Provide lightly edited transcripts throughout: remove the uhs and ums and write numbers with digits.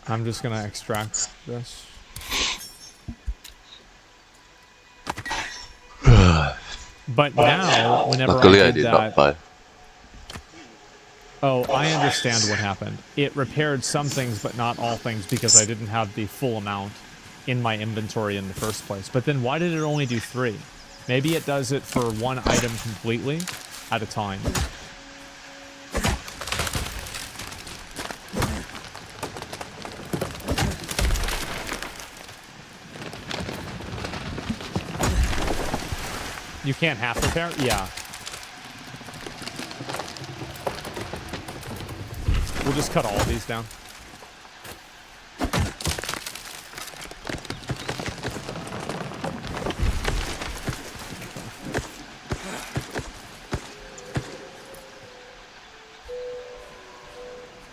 I'm just gonna extract this. But now, whenever Luckily, I did not that, buy. oh, I understand what happened. It repaired some things, but not all things, because I didn't have the full amount in my inventory in the first place. But then why did it only do 3? Maybe it does it for one item completely at a time. You can't half repair? Yeah. We'll just cut all of these down.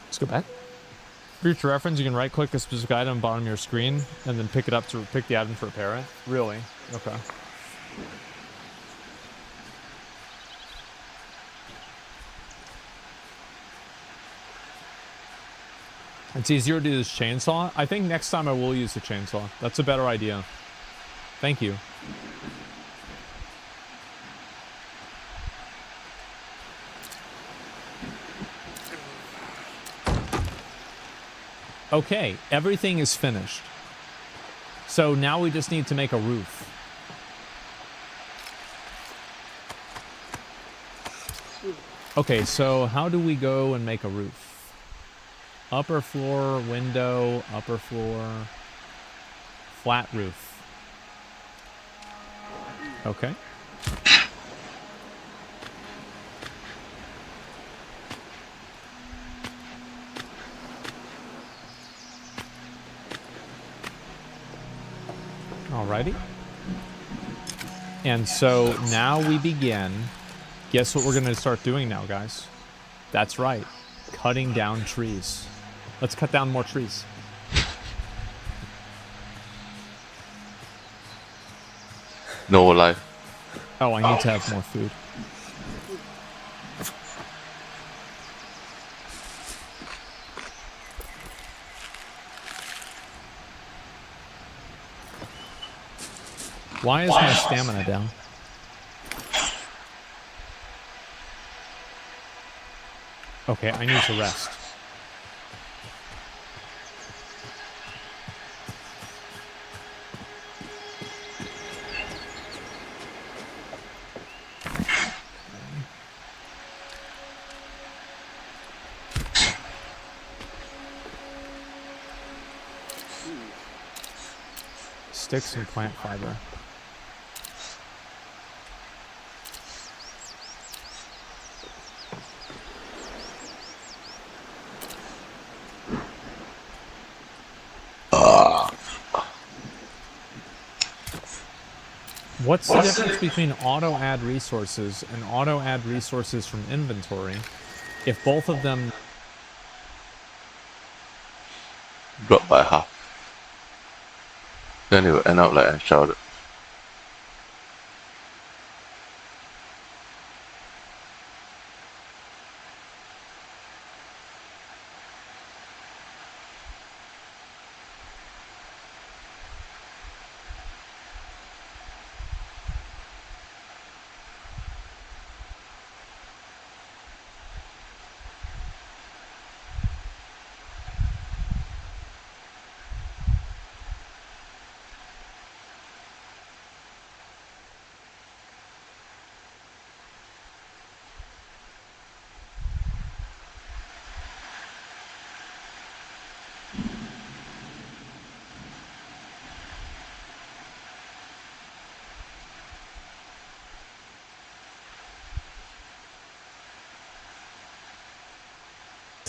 Let's go back. For future reference, you can right-click a specific item on the bottom of your screen and then pick it up to pick the item to repair it. Really? Okay. It's easier to use chainsaw. I think next time I will use the chainsaw. That's a better idea. Thank you. Okay, everything is finished. So now we just need to make a roof. Okay, so how do we go and make a roof? Upper floor, window, upper floor, flat roof. Okay. Alrighty. And so now we begin. Guess what we're going to start doing now, guys? That's right. Cutting down trees. Let's cut down more trees. No life. Oh, I need to have more food. Why is my stamina down? Okay, I need to rest. Sticks and plant fiber. What's the difference between auto add resources and auto add resources from inventory if both of them Drop by half. Then it will end up like Enshrouded.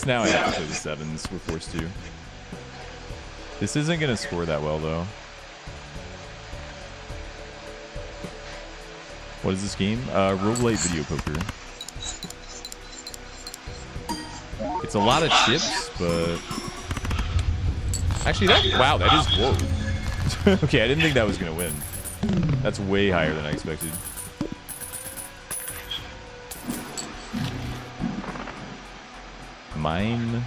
Now I have to play the 7s. We're forced to. This isn't going to score that well, though. What is this game? Roguelite video poker. It's a lot of chips, but... Actually, wow, that is... Whoa. Okay, I didn't think that was going to win. That's way higher than I expected. Mine.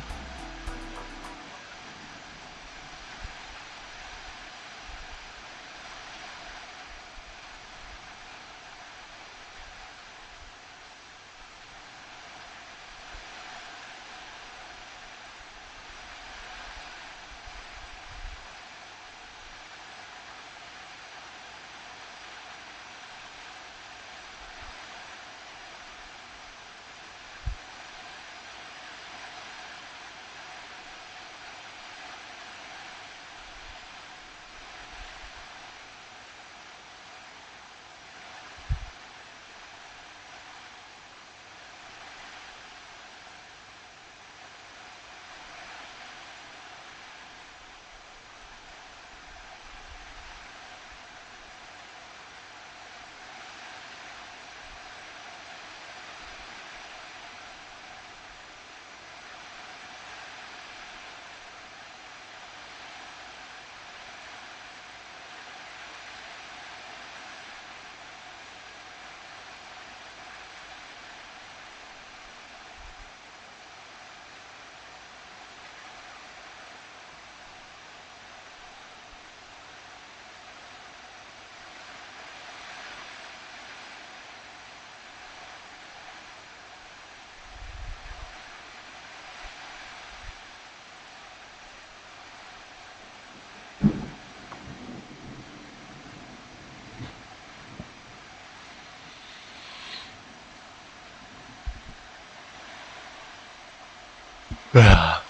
啊，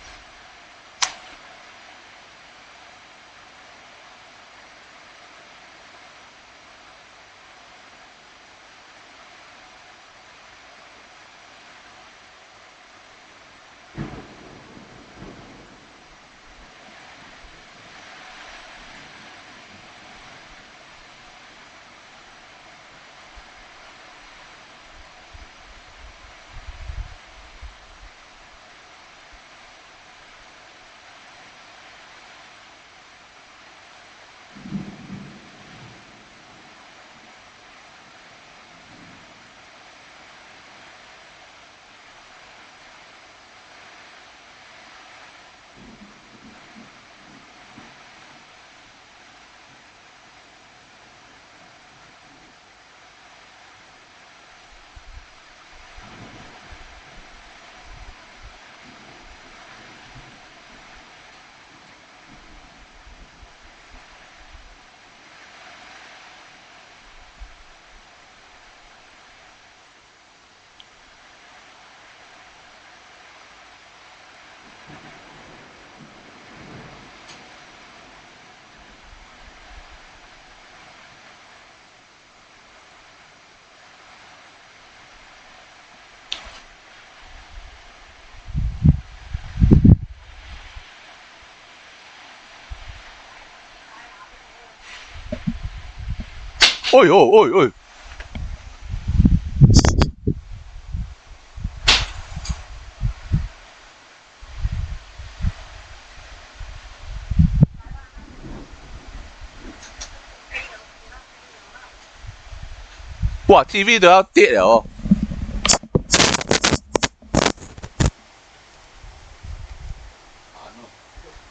哎呦哎哎！哇，TV 都要跌了哦！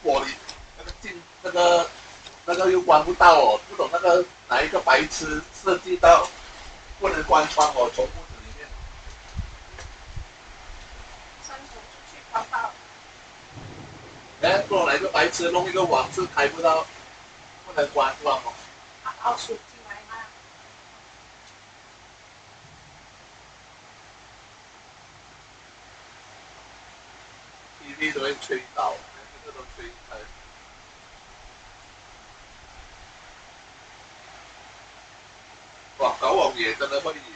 玻璃那个镜那个又关不到哦，不懂那个哪一个白痴设计到不能关窗哦，从屋子里面。哎，不懂哪一个白痴弄一个网是开不到，不能关窗哦。老鼠进来吗？TV 都会吹到，这个都吹开。哇，搞网也真的会演技。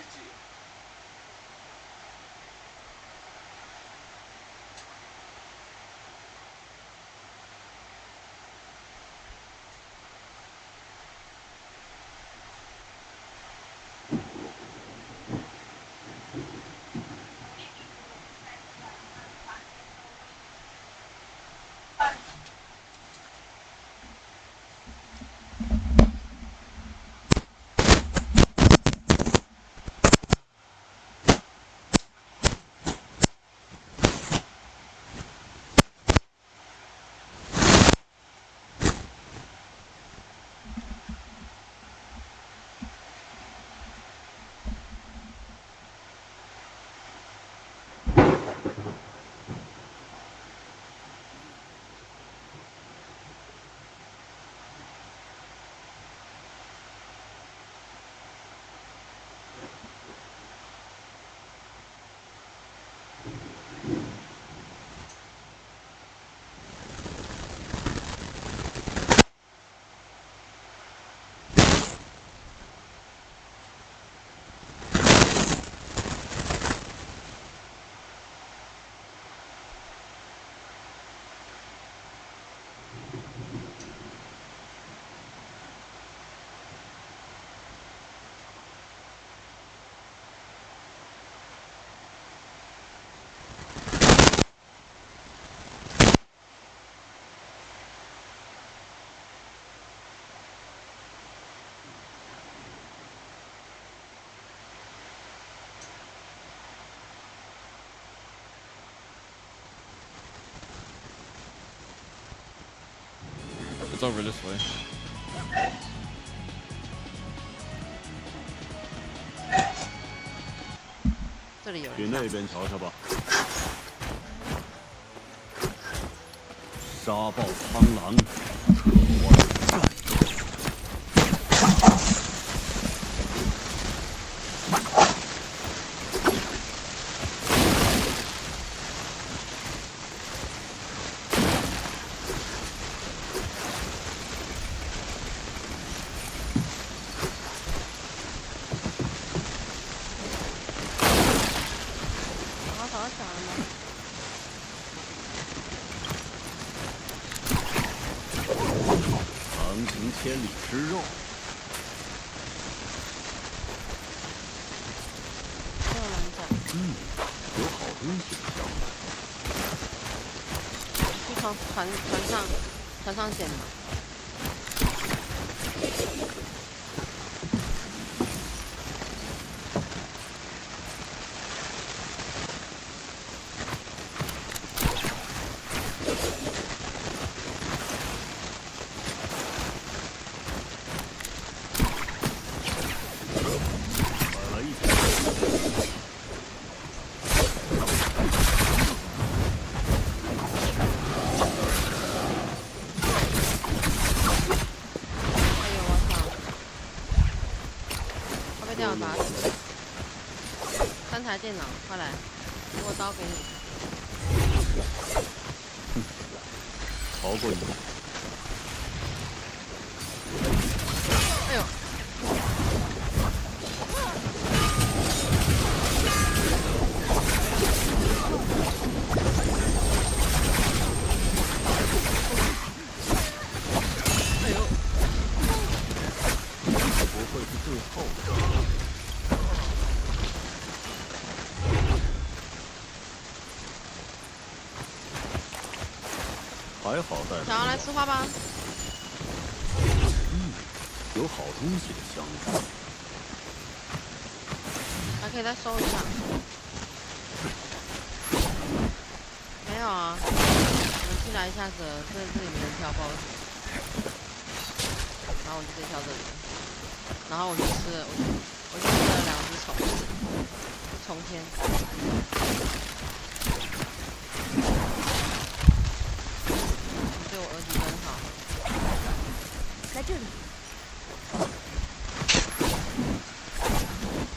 It's over this way. 这里有去人那边瞧瞧吧。杀爆苍狼，可恶！千里之肉。这个蛮讲。有好东西的香味。去船上捡吧。3台电脑，快来，我刀给你。逃过你。哎呦！哎呦！不会是最后的。还好在。想要来吃花吧？有好东西的香味。还可以再收一下。没有啊，我们进来一下子，这里没人跳，不好意思。然后我就直接跳这里，然后我就吃了2只虫，虫天。你对我儿子真好。来这里。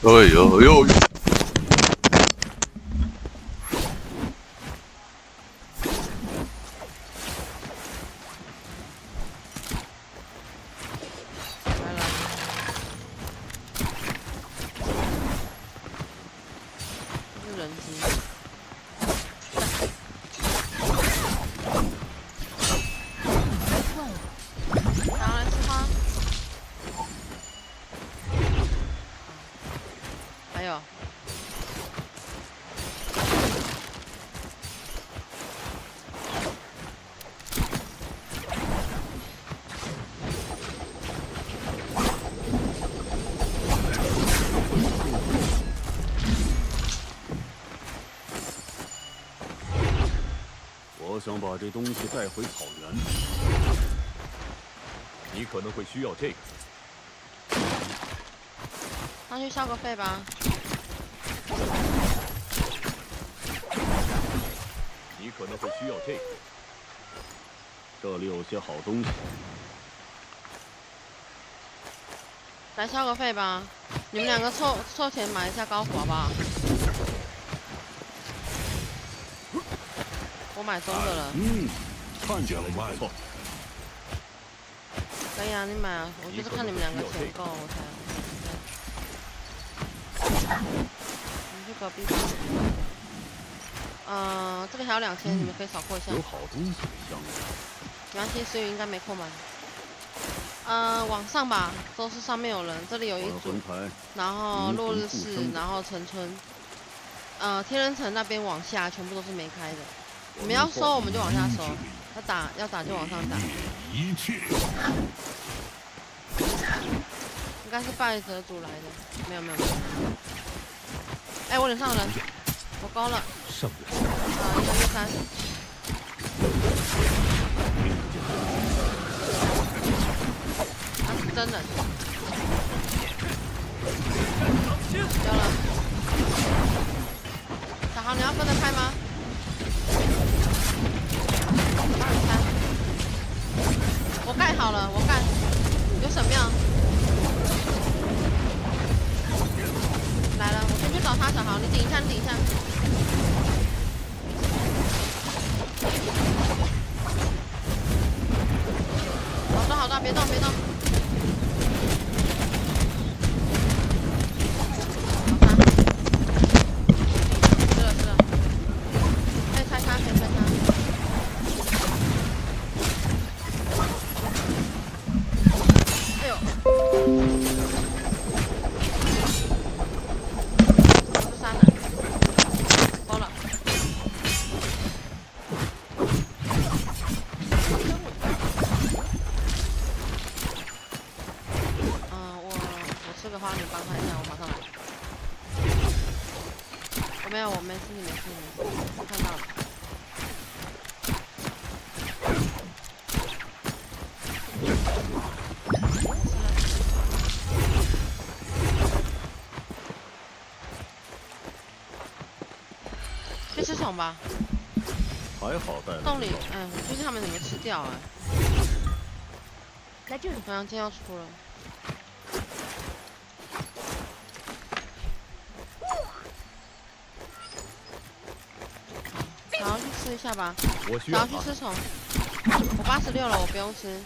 哎呦呦！来了。这是人机。想要来吃花？还有。我想把这东西带回草原。你可能会需要这个。上去消个费吧。你可能会需要这个。这里有些好东西。来消个费吧，你们2个凑钱买一下高火好不好？我买中的了。看起来就不错。可以啊，你买啊，我就是看你们2个钱够我才。你去隔壁吧。这里还有2000，你们可以扫货一下。有好东西的香味。没关系，思雨应该没扣满。往上吧，都是上面有人，这里有一组，然后落日市，然后城村，天人城那边往下全部都是没开的。你们要收我们就往下收，要打就往上打。应该是拜泽主来的，没有。哎，我脸上有人，我高了。上人。113。他是真人。掉了。小豪，你要跟着拍吗？我盖好了，我盖。有神庙。来了，我先去找他，小豪，你顶一下，好的，别动。是了，可以拆他。虫吧？还好带了洞里这个，我最近他们怎么吃掉啊？来这里，好像今天要出了。好，去吃一下吧。想我需要它。要去吃虫，我86了，我不用吃。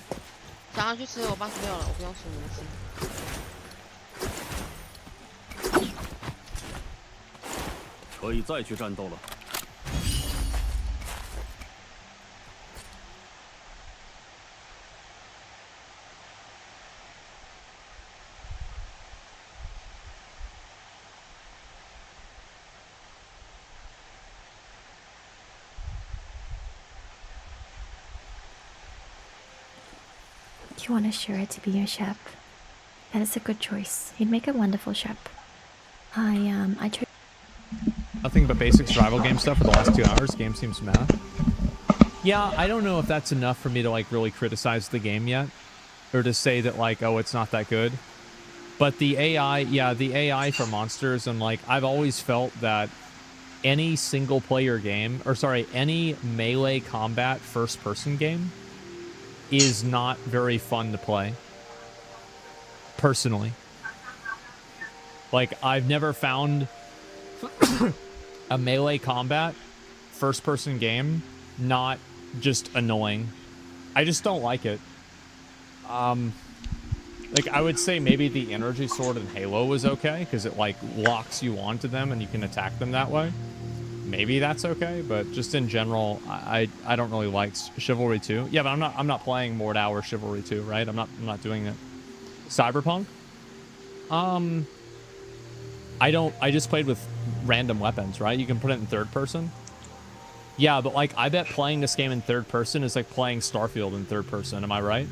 想要去吃，我86了，我不用吃，你们吃。可以再去战斗了。 Do you want a Shura to be your ship? That is a good choice. He'd make a wonderful ship. I tried. Nothing but basic survival game stuff for the last 2 hours. Game seems meh. Yeah, I don't know if that's enough for me to like really criticize the game yet, or to say that like, oh, it's not that good. But the AI, yeah, the AI for monsters, and like, I've always felt that any single player game, or sorry, any melee combat first person game is not very fun to play. Personally. Like, I've never found a melee combat first person game not just annoying. I just don't like it. Like, I would say maybe the energy sword in Halo was okay, because it, like, locks you onto them and you can attack them that way. Maybe that's okay, but just in general, I don't really like Chivalry 2. Yeah, but I'm not playing Mordau or Chivalry 2, right? I'm not doing it. Cyberpunk? I just played with random weapons, right? You can put it in third person. Yeah, but like, I bet playing this game in third person is like playing Starfield in third person, am I right?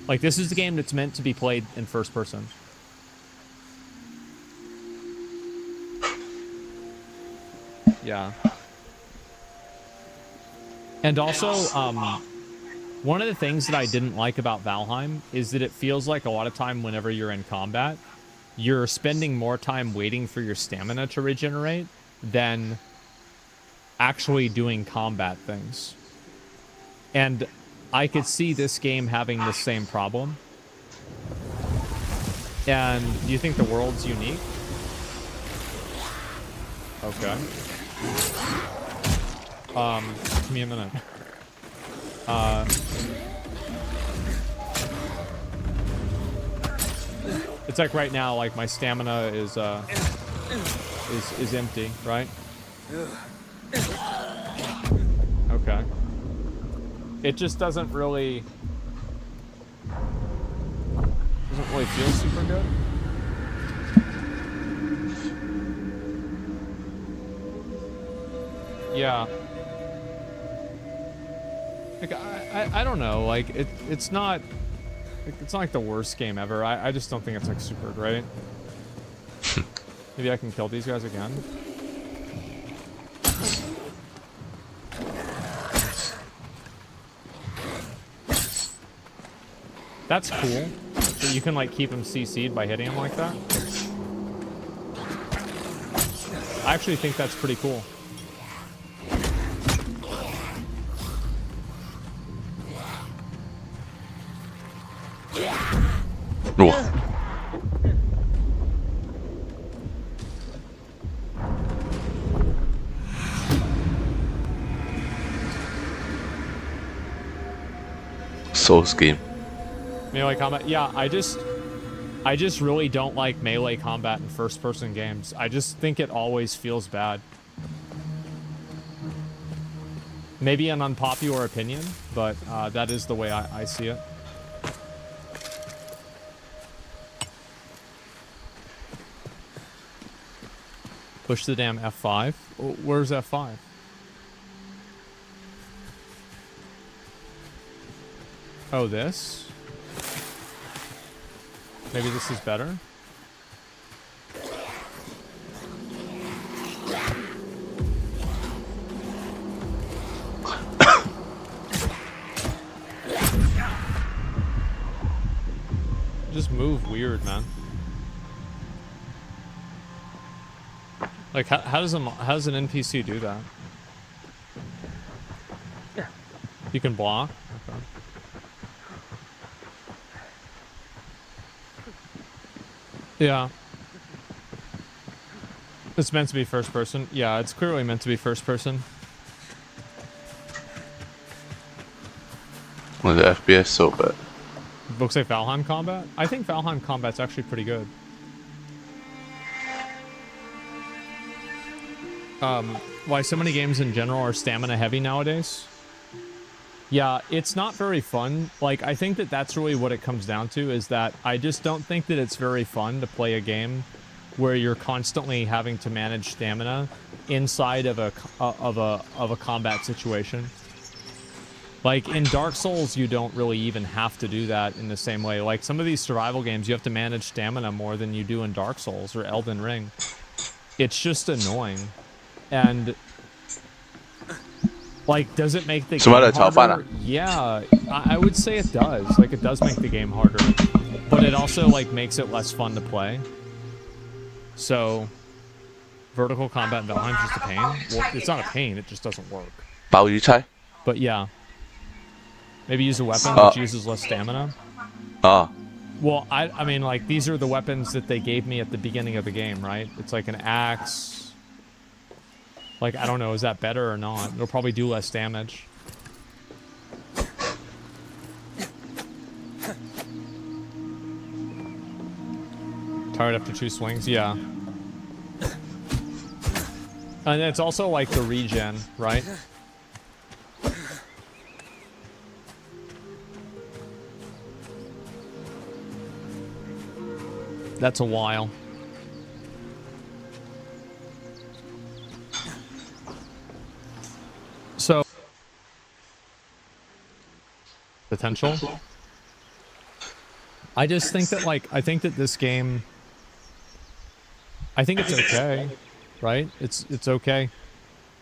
Like, this is the game that's meant to be played in first person. Yeah. And also, one of the things that I didn't like about Valheim is that it feels like a lot of time whenever you're in combat, you're spending more time waiting for your stamina to regenerate than actually doing combat things. And I could see this game having the same problem. And do you think the world's unique? Okay. Give me a minute. It's like right now, like my stamina is empty, right? Okay. It just doesn't really feel super good. Yeah. Like I don't know, like it's not like the worst game ever. I just don't think it's like super great. Maybe I can kill these guys again. That's cool. So you can like keep him CC'd by hitting him like that. I actually think that's pretty cool. Souls game. Melee combat? Yeah, I just really don't like melee combat in first-person games. I just think it always feels bad. Maybe an unpopular opinion, but that is the way I see it. Push the damn F5. Where's F5? Oh, this? Maybe this is better? Just move weird, man. Like, how does an NPC do that? You can block? Okay. Yeah. It's meant to be first person. Yeah, it's clearly meant to be first person. Well, the FPS so bad. Looks like Valheim combat? I think Valheim combat's actually pretty good. Why so many games in general are stamina heavy nowadays? Yeah, it's not very fun. Like, I think that that's really what it comes down to, is that I just don't think that it's very fun to play a game where you're constantly having to manage stamina inside of a combat situation. Like, in Dark Souls, you don't really even have to do that in the same way. Like, some of these survival games, you have to manage stamina more than you do in Dark Souls or Elden Ring. It's just annoying. And, like, does it make the game harder? Yeah, I would say it does. Like, it does make the game harder. But it also, like, makes it less fun to play. So, vertical combat in Valheim's just a pain. Well, it's not a pain, it just doesn't work. But yeah. Maybe use a weapon which uses less stamina. Well, I mean, like, these are the weapons that they gave me at the beginning of the game, right? It's like an axe. Like, I don't know, is that better or not? It'll probably do less damage. Tired after 2 swings? Yeah. And it's also like the regen, right? That's a while. So, potential. I just think that, like, I think that this game, I think it's okay, right? It's okay.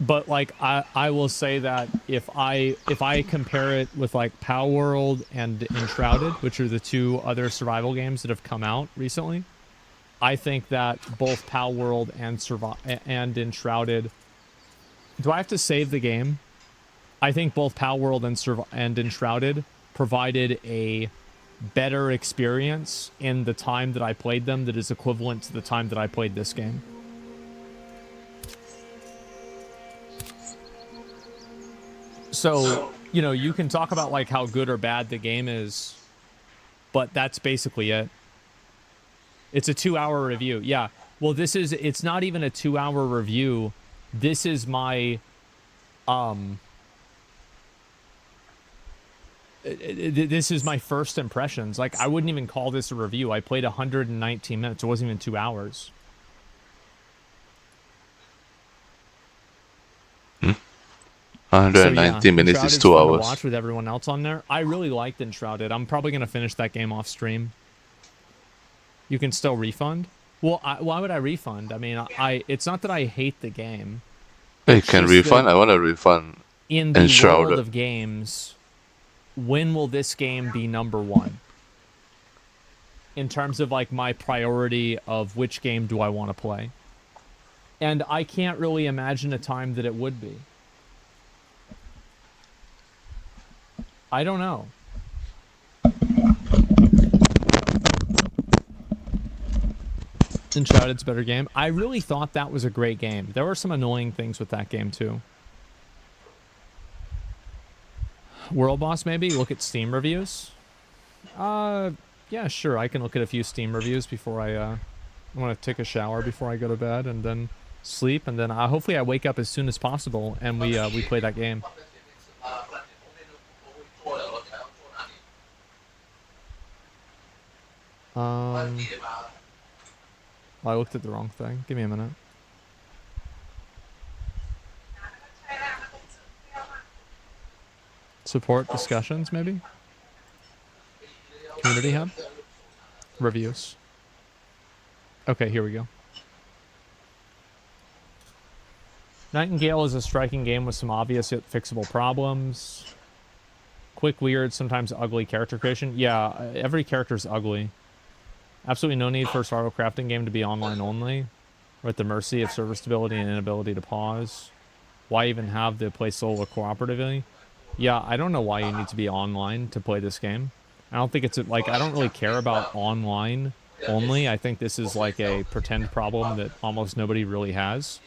But, like, I will say that if I compare it with, like, Pow World and Enshrouded, which are the 2 other survival games that have come out recently, I think that both Pow World and Enshrouded... Do I have to save the game? I think both Pow World and Enshrouded provided a better experience in the time that I played them that is equivalent to the time that I played this game. So, you know, you can talk about, like, how good or bad the game is, but that's basically it. It's a 2-hour review. Yeah. Well, it's not even a 2-hour review. This is my, this is my first impressions. Like, I wouldn't even call this a review. I played 119 minutes. It wasn't even 2 hours. 190 minutes is 2 hours. To watch with everyone else on there. I really liked Enshrouded. I'm probably going to finish that game off stream. You can still refund? Well, why would I refund? I mean, it's not that I hate the game. You can refund? I want to refund. In the world of games, when will this game be #1? In terms of, like, my priority of which game do I want to play. And I can't really imagine a time that it would be. I don't know. Enshrouded's a better game. I really thought that was a great game. There were some annoying things with that game too. World Boss, maybe? Look at Steam reviews? Yeah, sure. I can look at a few Steam reviews before I want to take a shower before I go to bed and then sleep. And then hopefully I wake up as soon as possible and we play that game. I looked at the wrong thing. Give me a minute. Support discussions, maybe? Community hub? Reviews. Okay, here we go. Nightingale is a striking game with some obvious yet fixable problems. Quick, weird, sometimes ugly character creation. Yeah, every character's ugly. Absolutely no need for a survival crafting game to be online only. We're at the mercy of server stability and inability to pause. Why even have to play solo cooperatively? Yeah, I don't know why you need to be online to play this game. I don't think it's like, I don't really care about online only. I think this is like a pretend problem that almost nobody really has.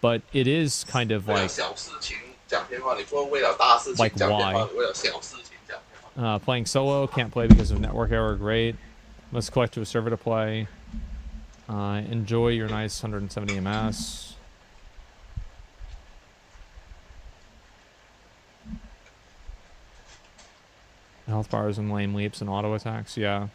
But it is kind of like why? Playing solo, can't play because of network error, great. Must collect to a server to play. Enjoy your nice 170 ms. Health bars and lame leaps and auto attacks, yeah.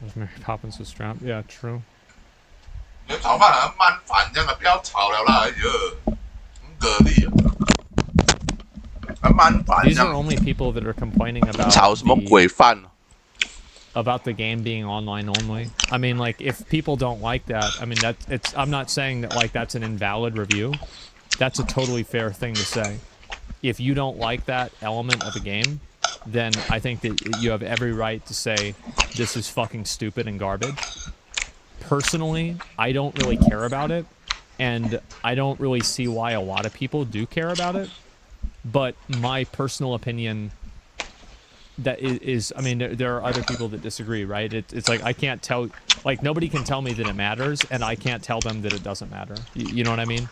There's Mary Poppins with strap. Yeah, true. 你炒飯係燜飯啫嘛，不要炒了啦，哎呀，咁蛤蜊啊！燜飯 These are only people that are complaining about 炒什麼鬼飯？ about the game being online only. I mean, like, if people don't like that, I mean, I'm not saying that, like, that's an invalid review. That's a totally fair thing to say. If you don't like that element of a game, then I think that you have every right to say, this is fucking stupid and garbage. Personally, I don't really care about it, and I don't really see why a lot of people do care about it. But my personal opinion that is I mean, there are other people that disagree, right? It's like, I can't tell, like, nobody can tell me that it matters, and I can't tell them that it doesn't matter. You know what I mean?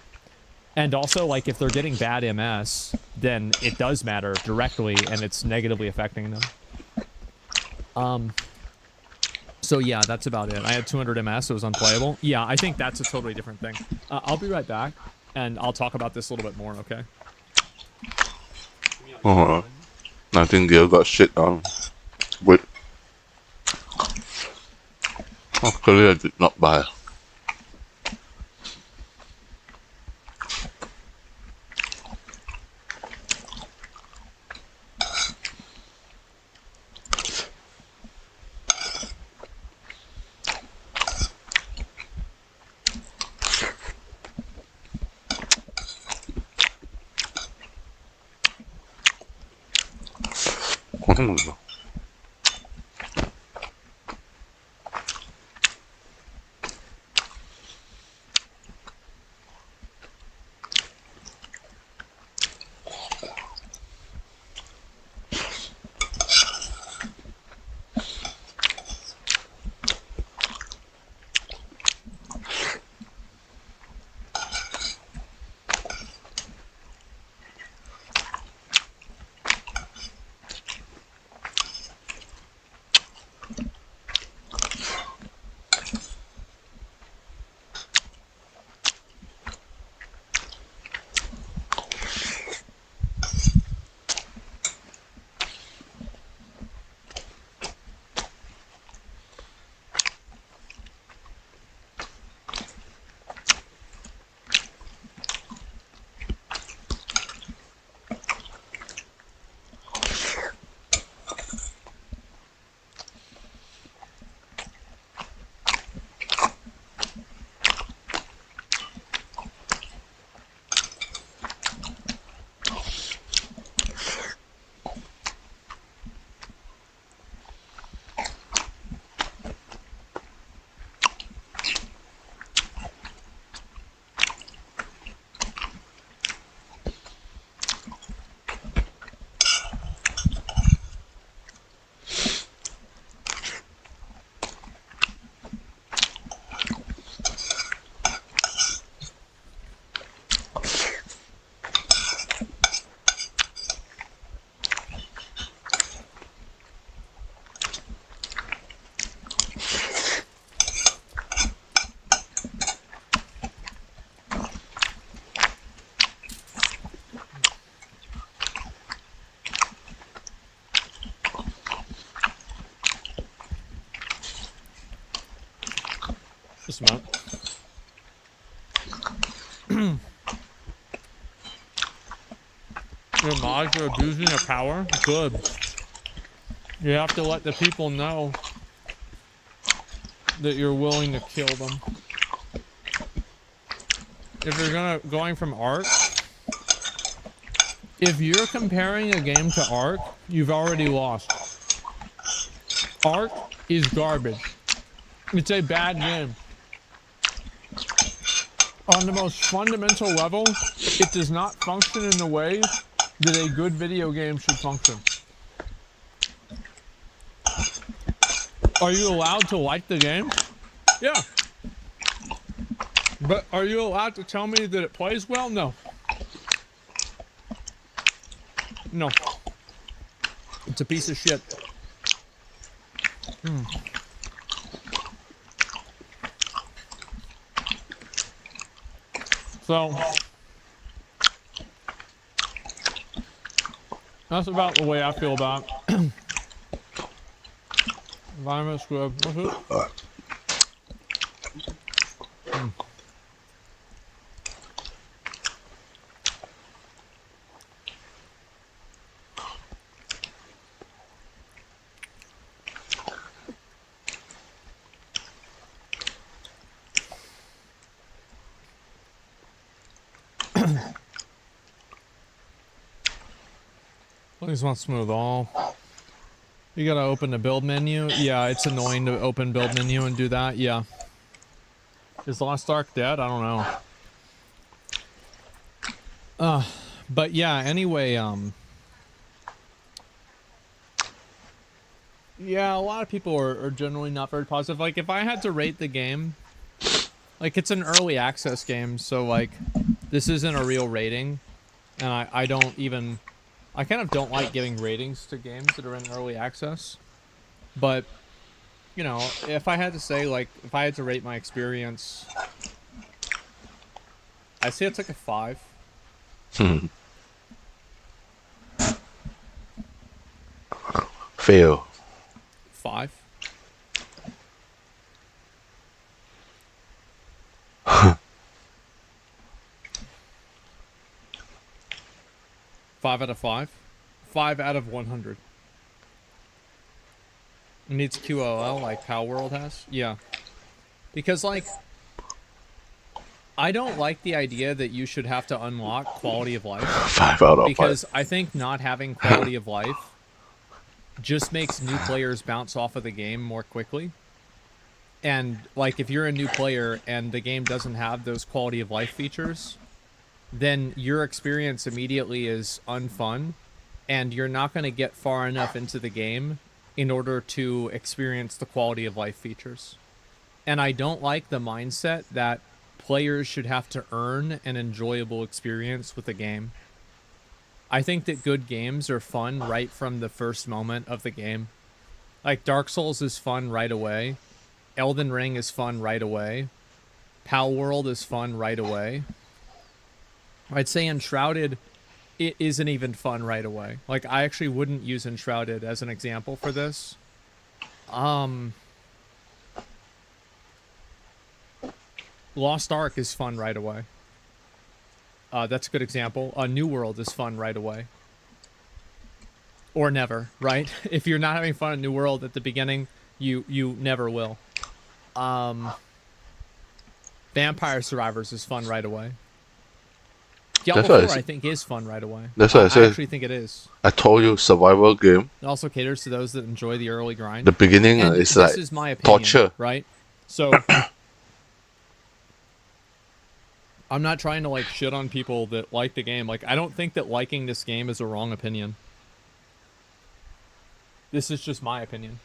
And also, like, if they're getting bad MS, then it does matter directly, and it's negatively affecting them. So yeah, that's about it. I had 200 MS, it was unplayable. Yeah, I think that's a totally different thing. I'll be right back, and I'll talk about this a little bit more, okay? Nightingale got shit on. Wait. Actually, I did not buy. Hmm. 什么？ Your mods are abusing their power? Good. You have to let the people know that you're willing to kill them. If you're going from art If you're comparing a game to Ark, you've already lost. Ark is garbage. It's a bad game. On the most fundamental level, it does not function in the way that a good video game should function. Are you allowed to like the game? Yeah. But are you allowed to tell me that it plays well? No. No. It's a piece of shit. So that's about the way I feel about environment scrub. What's it? Please want smooth all. You gotta open the build menu. Yeah, it's annoying to open build menu and do that. Yeah. Is Lost Ark dead? I don't know. But yeah, anyway, yeah, a lot of people are generally not very positive. Like, if I had to rate the game, like, it's an early access game, so, like, this isn't a real rating. And I don't even... I kind of don't like giving ratings to games that are in early access. But, you know, if I had to say, like, if I had to rate my experience, I'd say it's like a 5. Fail. 5. Five out of 5. 5 out of 100. It needs QOL like Pal World has. Yeah. Because, like, I don't like the idea that you should have to unlock quality of life. 5 out of 5. Because I think not having quality of life just makes new players bounce off of the game more quickly. And, like, if you're a new player and the game doesn't have those quality of life features, then your experience immediately is unfun, and you're not going to get far enough into the game in order to experience the quality of life features. And I don't like the mindset that players should have to earn an enjoyable experience with a game. I think that good games are fun right from the first moment of the game. Like, Dark Souls is fun right away. Elden Ring is fun right away. Pal World is fun right away. I'd say Enshrouded, it isn't even fun right away. Like, I actually wouldn't use Enshrouded as an example for this. Lost Ark is fun right away. That's a good example. New World is fun right away. Or never, right? If you're not having fun at New World at the beginning, you never will. Vampire Survivors is fun right away. Diablo 4, I think, is fun right away. That's what I said. I actually think it is. I told you, survival game. It also caters to those that enjoy the early grind. The beginning and is this like is my opinion, torture. Right? So, I'm not trying to, like, shit on people that like the game. Like, I don't think that liking this game is a wrong opinion. This is just my opinion.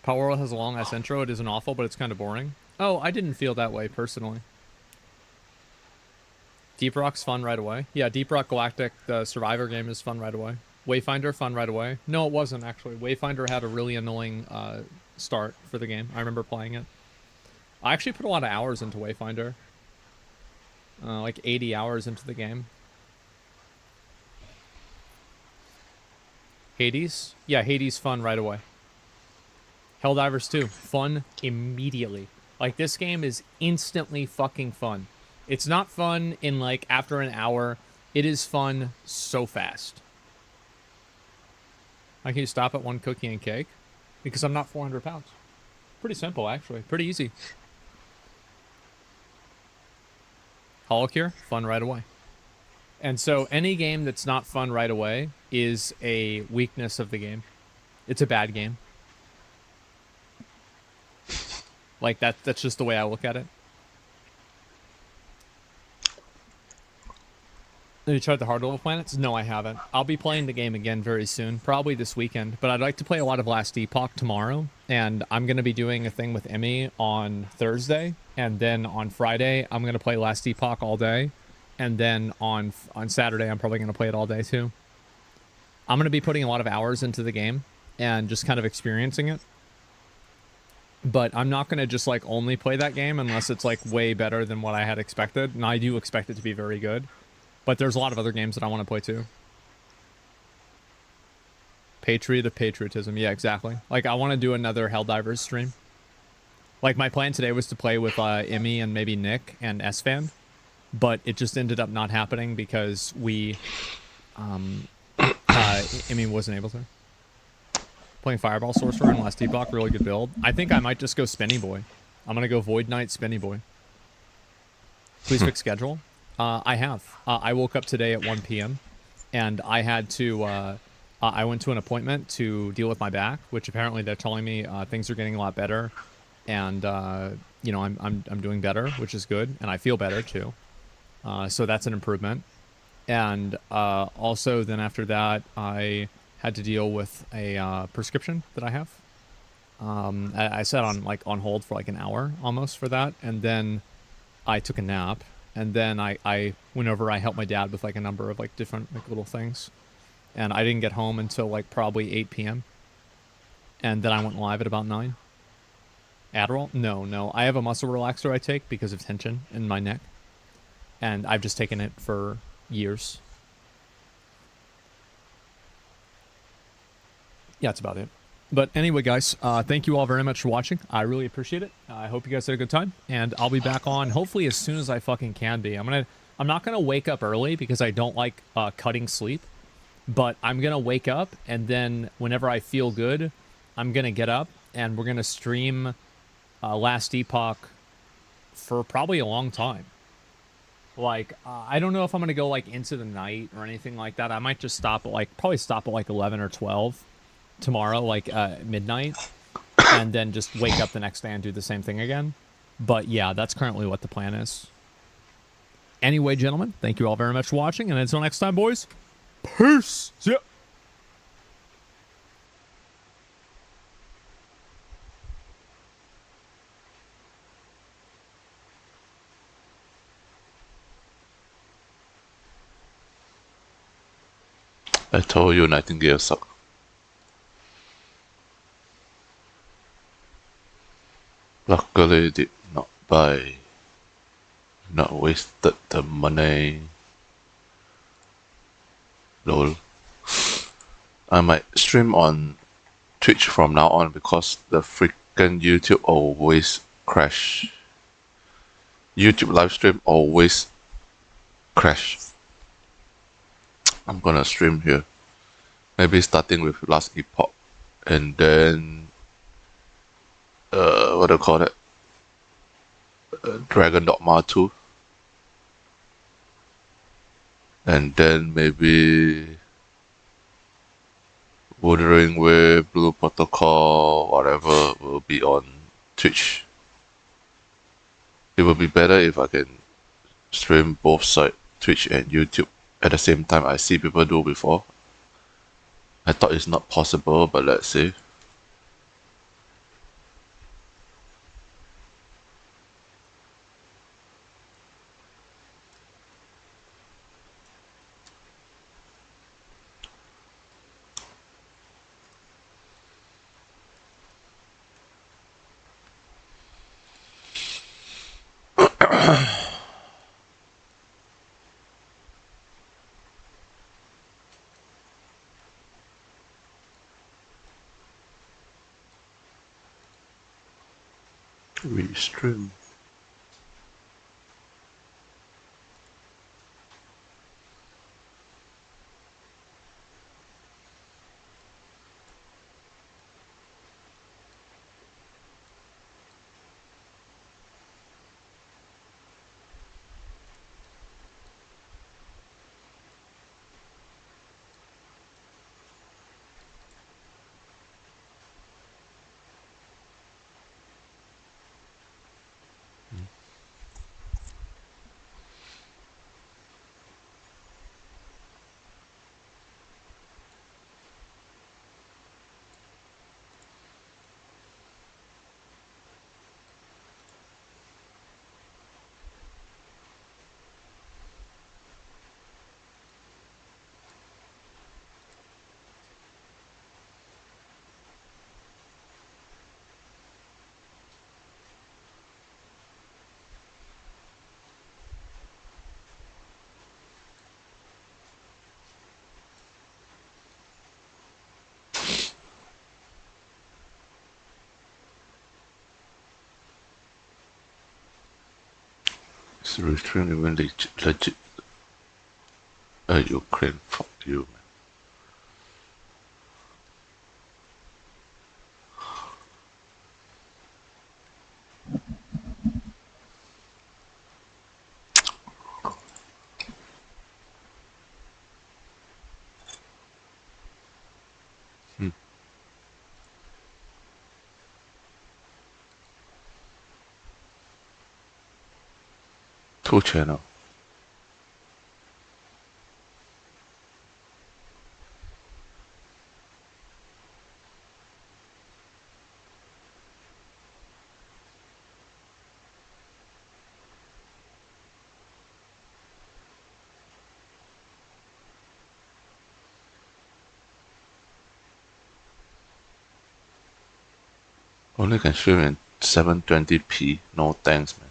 Power World has a long ass intro. It isn't awful, but it's kind of boring. Oh, I didn't feel that way personally. Deep Rock's fun right away. Yeah, Deep Rock Galactic, the Survivor game, is fun right away. Wayfinder, fun right away. No, it wasn't actually. Wayfinder had a really annoying start for the game. I remember playing it. I actually put a lot of hours into Wayfinder. Like 80 hours into the game. Hades? Yeah, Hades fun right away. Helldivers 2, fun immediately. Like, this game is instantly fucking fun. It's not fun in, like, after an hour. It is fun so fast. Can you stop at 1 cookie and cake? Because I'm not 400 pounds. Pretty simple, actually. Pretty easy. Holocure, fun right away. And so any game that's not fun right away is a weakness of the game. It's a bad game. Like that's just the way I look at it. Have you tried the hard level planets? No, I haven't. I'll be playing the game again very soon, probably this weekend. But I'd like to play a lot of Last Epoch tomorrow, and I'm going to be doing a thing with Emmy on Thursday, and then on Friday I'm going to play Last Epoch all day, and then on Saturday I'm probably going to play it all day too. I'm going to be putting a lot of hours into the game and just kind of experiencing it. But I'm not going to just like only play that game unless it's like way better than what I had expected, and I do expect it to be very good. But there's a lot of other games that I want to play too. Patriot of Patriotism. Yeah, exactly. Like, I want to do another Helldivers stream. Like, my plan today was to play with Emmy and maybe Nick and S-Fan. But it just ended up not happening because we... Emmy wasn't able to. Playing Fireball Sorcerer and Last Epoch, really good build. I think I might just go Spinny Boy. I'm going to go Void Knight, Spinny Boy. Please fix schedule. I have. I woke up today at 1 p.m. and I had to, I went to an appointment to deal with my back, which apparently they're telling me things are getting a lot better, and you know, I'm doing better, which is good, and I feel better too. So that's an improvement. And also then after that, I had to deal with a prescription that I have. I sat on hold for like an hour almost for that, and then I took a nap. And then I went over, I helped my dad with like a number of like different like little things. And I didn't get home until like probably 8 p.m. And then I went live at about 9. Adderall? No. I have a muscle relaxer I take because of tension in my neck. And I've just taken it for years. Yeah, that's about it. But anyway, guys, thank you all very much for watching. I really appreciate it. I hope you guys had a good time, and I'll be back on hopefully as soon as I fucking can be. I'm not gonna wake up early because I don't like cutting sleep, but I'm gonna wake up, and then whenever I feel good, I'm gonna get up and we're gonna stream Last Epoch for probably a long time. Like I don't know if I'm gonna go like into the night or anything like that. I might just stop at probably stop at like 11 or 12. Tomorrow, like midnight, and then just wake up the next day and do the same thing again. But yeah, that's currently what the plan is. Anyway, gentlemen, thank you all very much for watching, and until next time, boys, peace. See ya. I told you Nightingale suck. Luckily did not buy. Not wasted the money. Lol. I might stream on Twitch from now on because the freaking YouTube always crash. YouTube live stream always crash. I'm gonna stream here. Maybe starting with Last Epoch, and then what do you call it? Dragon Dogma 2, and then maybe Wuthering Wave, Blue Protocol, whatever will be on Twitch. It will be better if I can stream both sides, Twitch and YouTube, at the same time. I see people do before. I thought it's not possible, but let's see. Restream. Is return even legit? Ukraine, fuck you, man. Two channel. Only can stream in 720p. No thanks, man.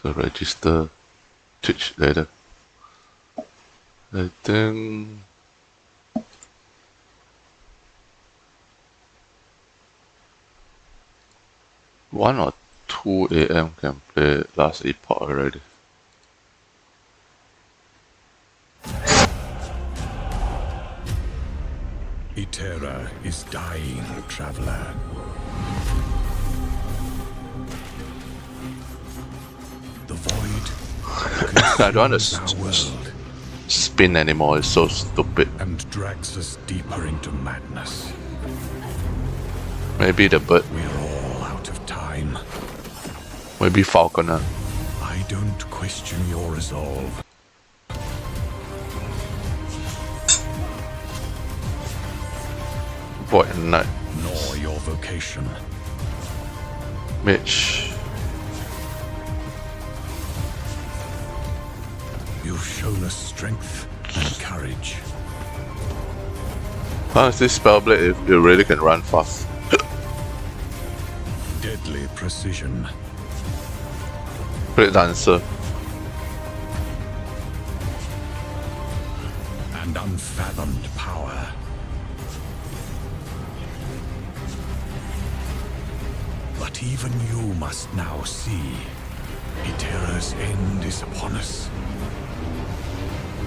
To register Twitch later. I think 1 or 2 a.m. can play Last Epoch already. Itera is dying, traveler. The void I don't want consumes our world to spin anymore, it's so stupid. and drags us deeper into madness. Maybe the bird, We're all out of time. maybe Falconer. I don't question your resolve. Void and Night. Nor your vocation. Mage. You've shown us strength and courage. How is this Spellblade if you really can run fast? Deadly precision. Great Dancer. And unfathomed power. But even you must now see. Itera's end is upon us.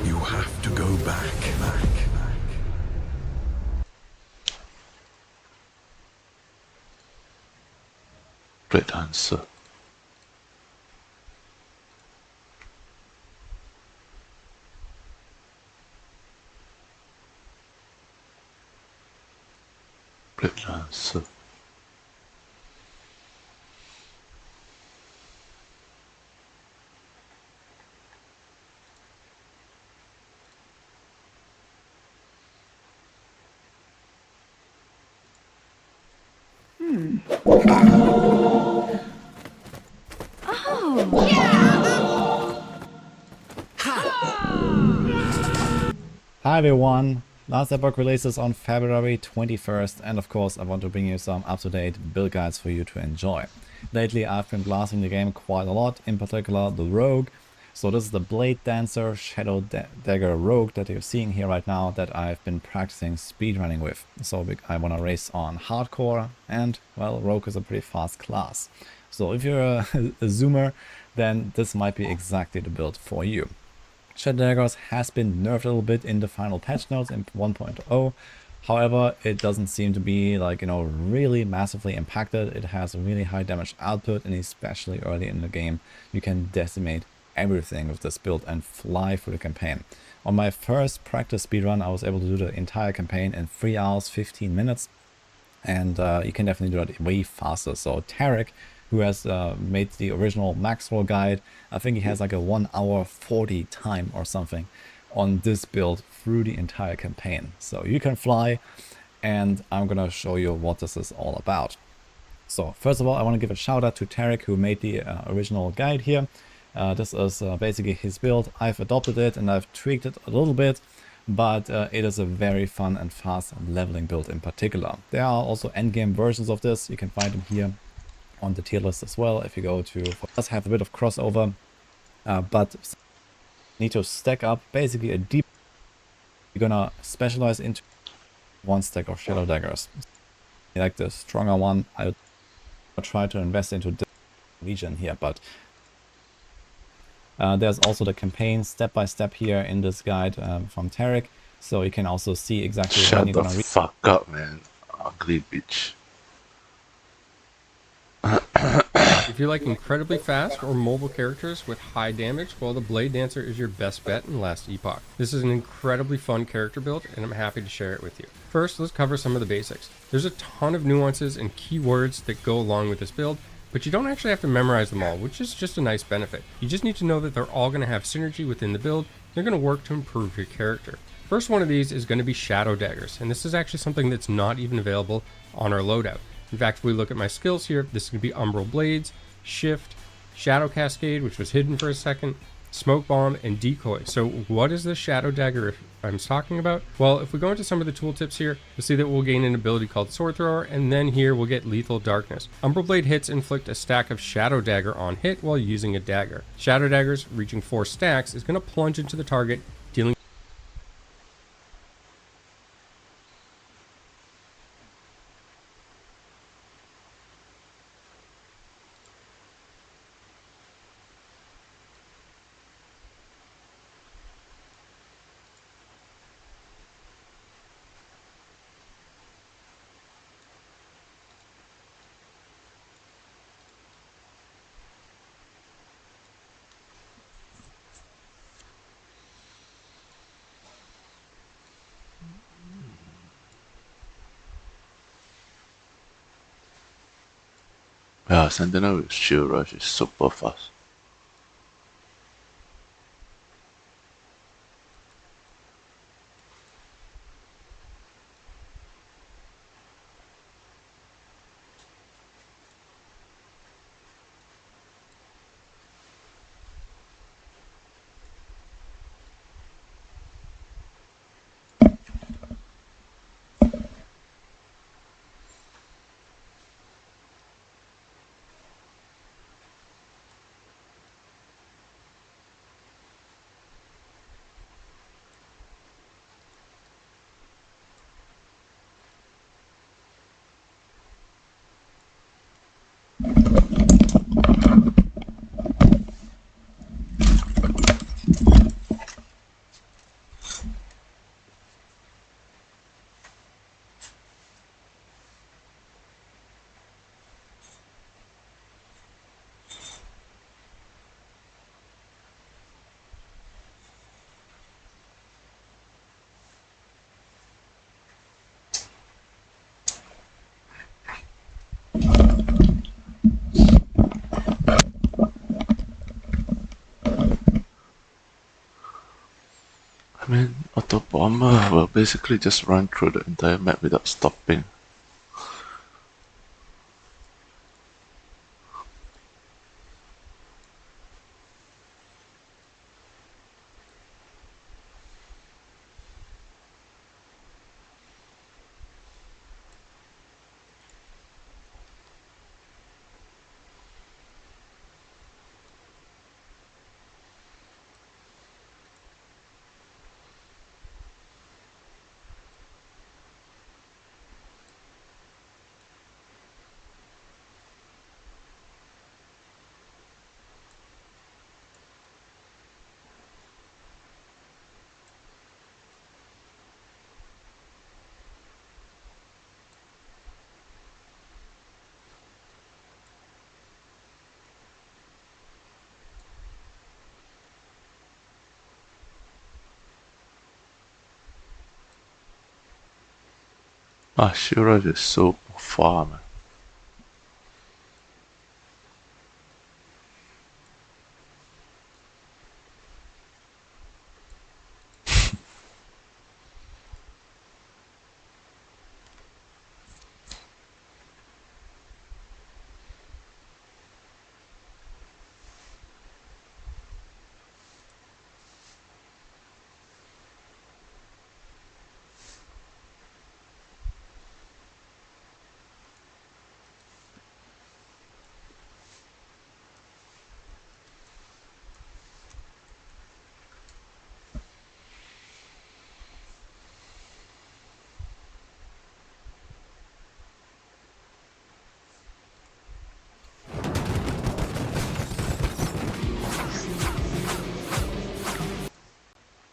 You have to go back. Great Dancer. Great Dancer. Hi everyone! Last Epoch releases on February 21st, and of course I want to bring you some up-to-date build guides for you to enjoy. Lately I've been blasting the game quite a lot, in particular the Rogue. So this is the Blade Dancer Shadow Dagger Rogue that you're seeing here right now that I've been practicing speedrunning with. So I want to race on hardcore, and well, Rogue is a pretty fast class. So if you're a zoomer, then this might be exactly the build for you. Shadow Daggers has been nerfed a little bit in the final patch notes in 1.0. However, it doesn't seem to be like, you know, really massively impacted. It has a really high damage output, and especially early in the game, you can decimate everything with this build and fly through the campaign. On my first practice speedrun, I was able to do the entire campaign in 3 hours, 15 minutes. And you can definitely do that way faster. So Tarek, who has made the original Maxwell guide, I think he has like a 1 hour 40 time or something on this build through the entire campaign. So you can fly, and I'm gonna show you what this is all about. So first of all, I want to give a shout out to Tarek, who made the original guide here. This is basically his build. I've adopted it and I've tweaked it a little bit, but it is a very fun and fast leveling build in particular. There are also endgame versions of this. You can find them here on the tier list as well. If you go to, it does have a bit of crossover, but need to stack up basically a deep. You're gonna specialize into 1 stack of Shadow Daggers. Like the stronger one, I'll try to invest into this region here, but there's also the campaign step by step here in this guide from Tarek, so you can also see exactly when Shut you're the gonna read. fuck up, man. Ugly bitch. If you like incredibly fast or mobile characters with high damage, well, the Blade Dancer is your best bet in Last Epoch. This is an incredibly fun character build, and I'm happy to share it with you. First, let's cover some of the basics. There's a ton of nuances and keywords that go along with this build, but you don't actually have to memorize them all, which is just a nice benefit. You just need to know that they're all going to have synergy within the build. They're going to work to improve your character. First one of these is going to be Shadow Daggers, and this is actually something that's not even available on our loadout. In fact, if we look at my skills here, this is going to be Umbral Blades, Shift, Shadow Cascade, which was hidden for a second, Smoke Bomb, and Decoy. So what is the Shadow Dagger I'm talking about? Well, if we go into some of the tooltips here, you'll see that we'll gain an ability called Sword Thrower, and then here we'll get Lethal Darkness. Umbral Blade hits inflict a stack of Shadow Dagger on hit while using a dagger. Shadow Daggers, reaching 4 stacks, is going to plunge into the target, dealing Yeah, Sentinel with Shield Rush is super fast. I mean, Auto Bomber will basically just run through the entire map without stopping. Ah, Shura is so far, man.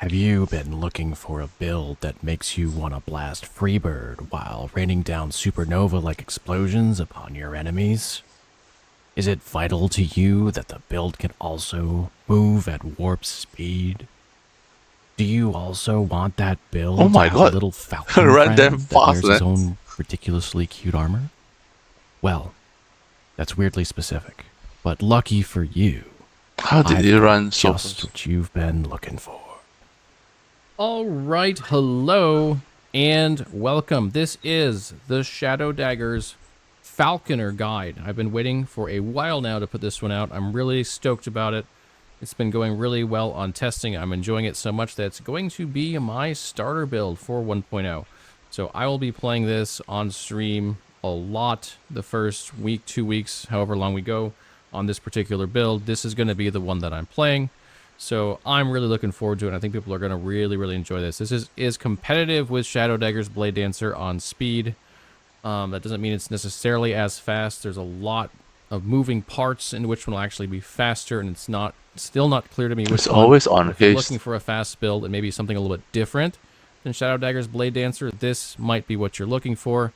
Have you been looking for a build that makes you want to blast Freebird while raining down supernova-like explosions upon your enemies? Is it vital to you that the build can also move at warp speed? Do you also want that build Oh to my have god. a little falcon Ran damn friend that fast, wears his man. own ridiculously cute armor? Well, that's weirdly specific, but lucky for you, How did I've you got run so just fast? what you've been looking for. All right, hello and welcome. This is the Shadow Daggers Falconer Guide. I've been waiting for a while now to put this one out. I'm really stoked about it. It's been going really well on testing. I'm enjoying it so much that it's going to be my starter build for 1.0. So I will be playing this on stream a lot the first week, 2 weeks, however long we go on this particular build. This is going to be the one that I'm playing. So I'm really looking forward to it. I think people are going to really enjoy this. This is competitive with Shadow Dagger's Blade Dancer on speed. That doesn't mean it's necessarily as fast. There's a lot of moving parts in which one will actually be faster, and it's still not clear to me which It's one. always on But if you're haste. looking for a fast build and maybe something a little bit different than Shadow Dagger's Blade Dancer, this might be what you're looking for.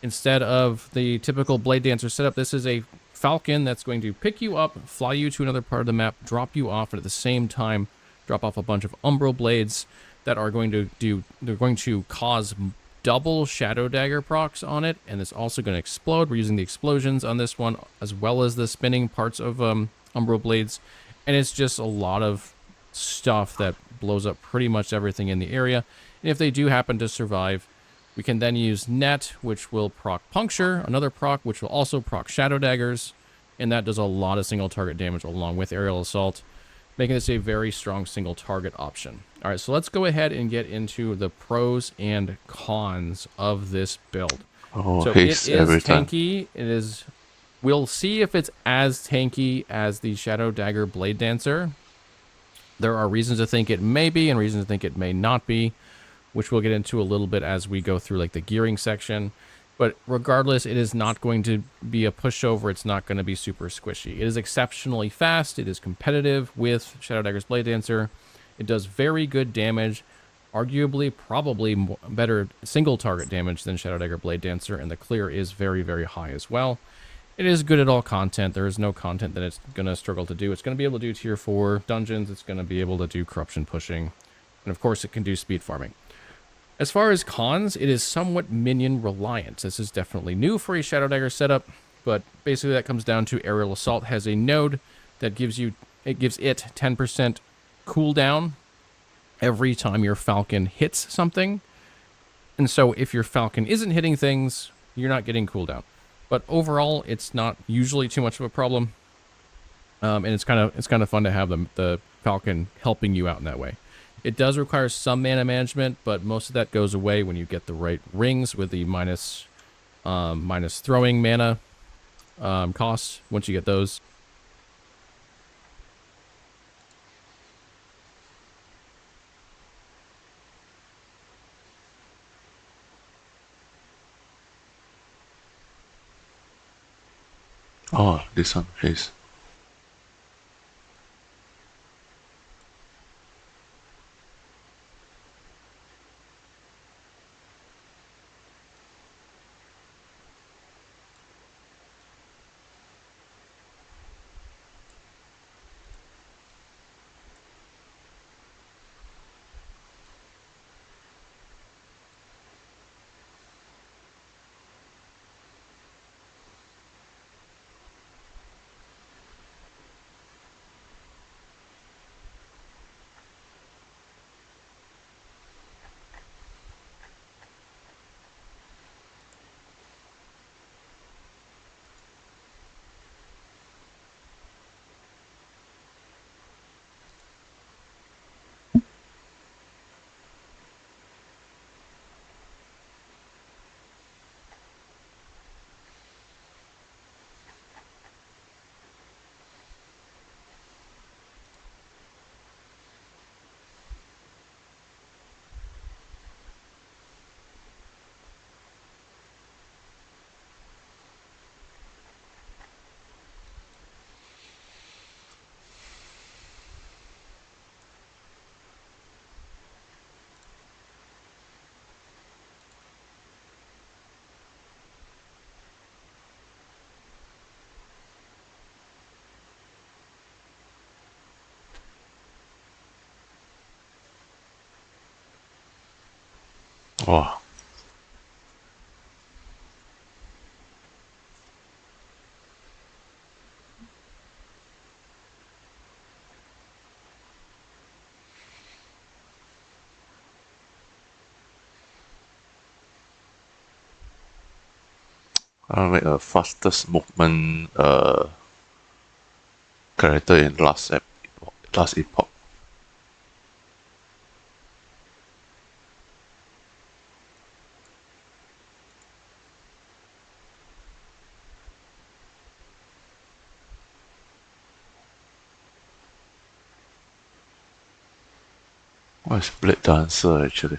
Instead of the typical Blade Dancer setup, this is a Falcon that's going to pick you up, fly you to another part of the map, drop you off, and at the same time drop off a bunch of Umbral Blades that are going to cause double Shadow Dagger procs on it, and it's also going to explode. We're using the explosions on this one as well as the spinning parts of Umbral Blades, and it's just a lot of stuff that blows up pretty much everything in the area. And if they do happen to survive, we can then use Net, which will proc Puncture, another proc, which will also proc Shadow Daggers, and that does a lot of single target damage along with Aerial Assault, making this a very strong single target option. All right, so let's go ahead and get into the pros and cons of this build. Oh, So it haste is every time. tanky. It is. We'll see if it's as tanky as the Shadow Dagger Blade Dancer. There are reasons to think it may be and reasons to think it may not be, which we'll get into a little bit as we go through like the gearing section. But regardless, it is not going to be a pushover. It's not going to be super squishy. It is exceptionally fast. It is competitive with Shadow Dagger's Blade Dancer. It does very good damage, arguably probably better single target damage than Shadow Dagger Blade Dancer, and the clear is very high as well. It is good at all content. There is no content that it's going to struggle to do. It's going to be able to do tier 4 dungeons. It's going to be able to do corruption pushing. And of course, it can do speed farming. As far as cons, it is somewhat minion reliant. This is definitely new for a Shadow Dagger setup, but basically that comes down to Aerial Assault has a node that gives it 10% cooldown every time your Falcon hits something. And so if your Falcon isn't hitting things, you're not getting cooldown. But overall, it's not usually too much of a problem. And it's kind of fun to have the Falcon helping you out in that way. It does require some mana management, but most of that goes away when you get the right rings with the minus throwing mana costs. Once you get those. Oh, this one, haste. Wow. I'll make a fastest movement character in last epoch. What is Blade Dancer actually?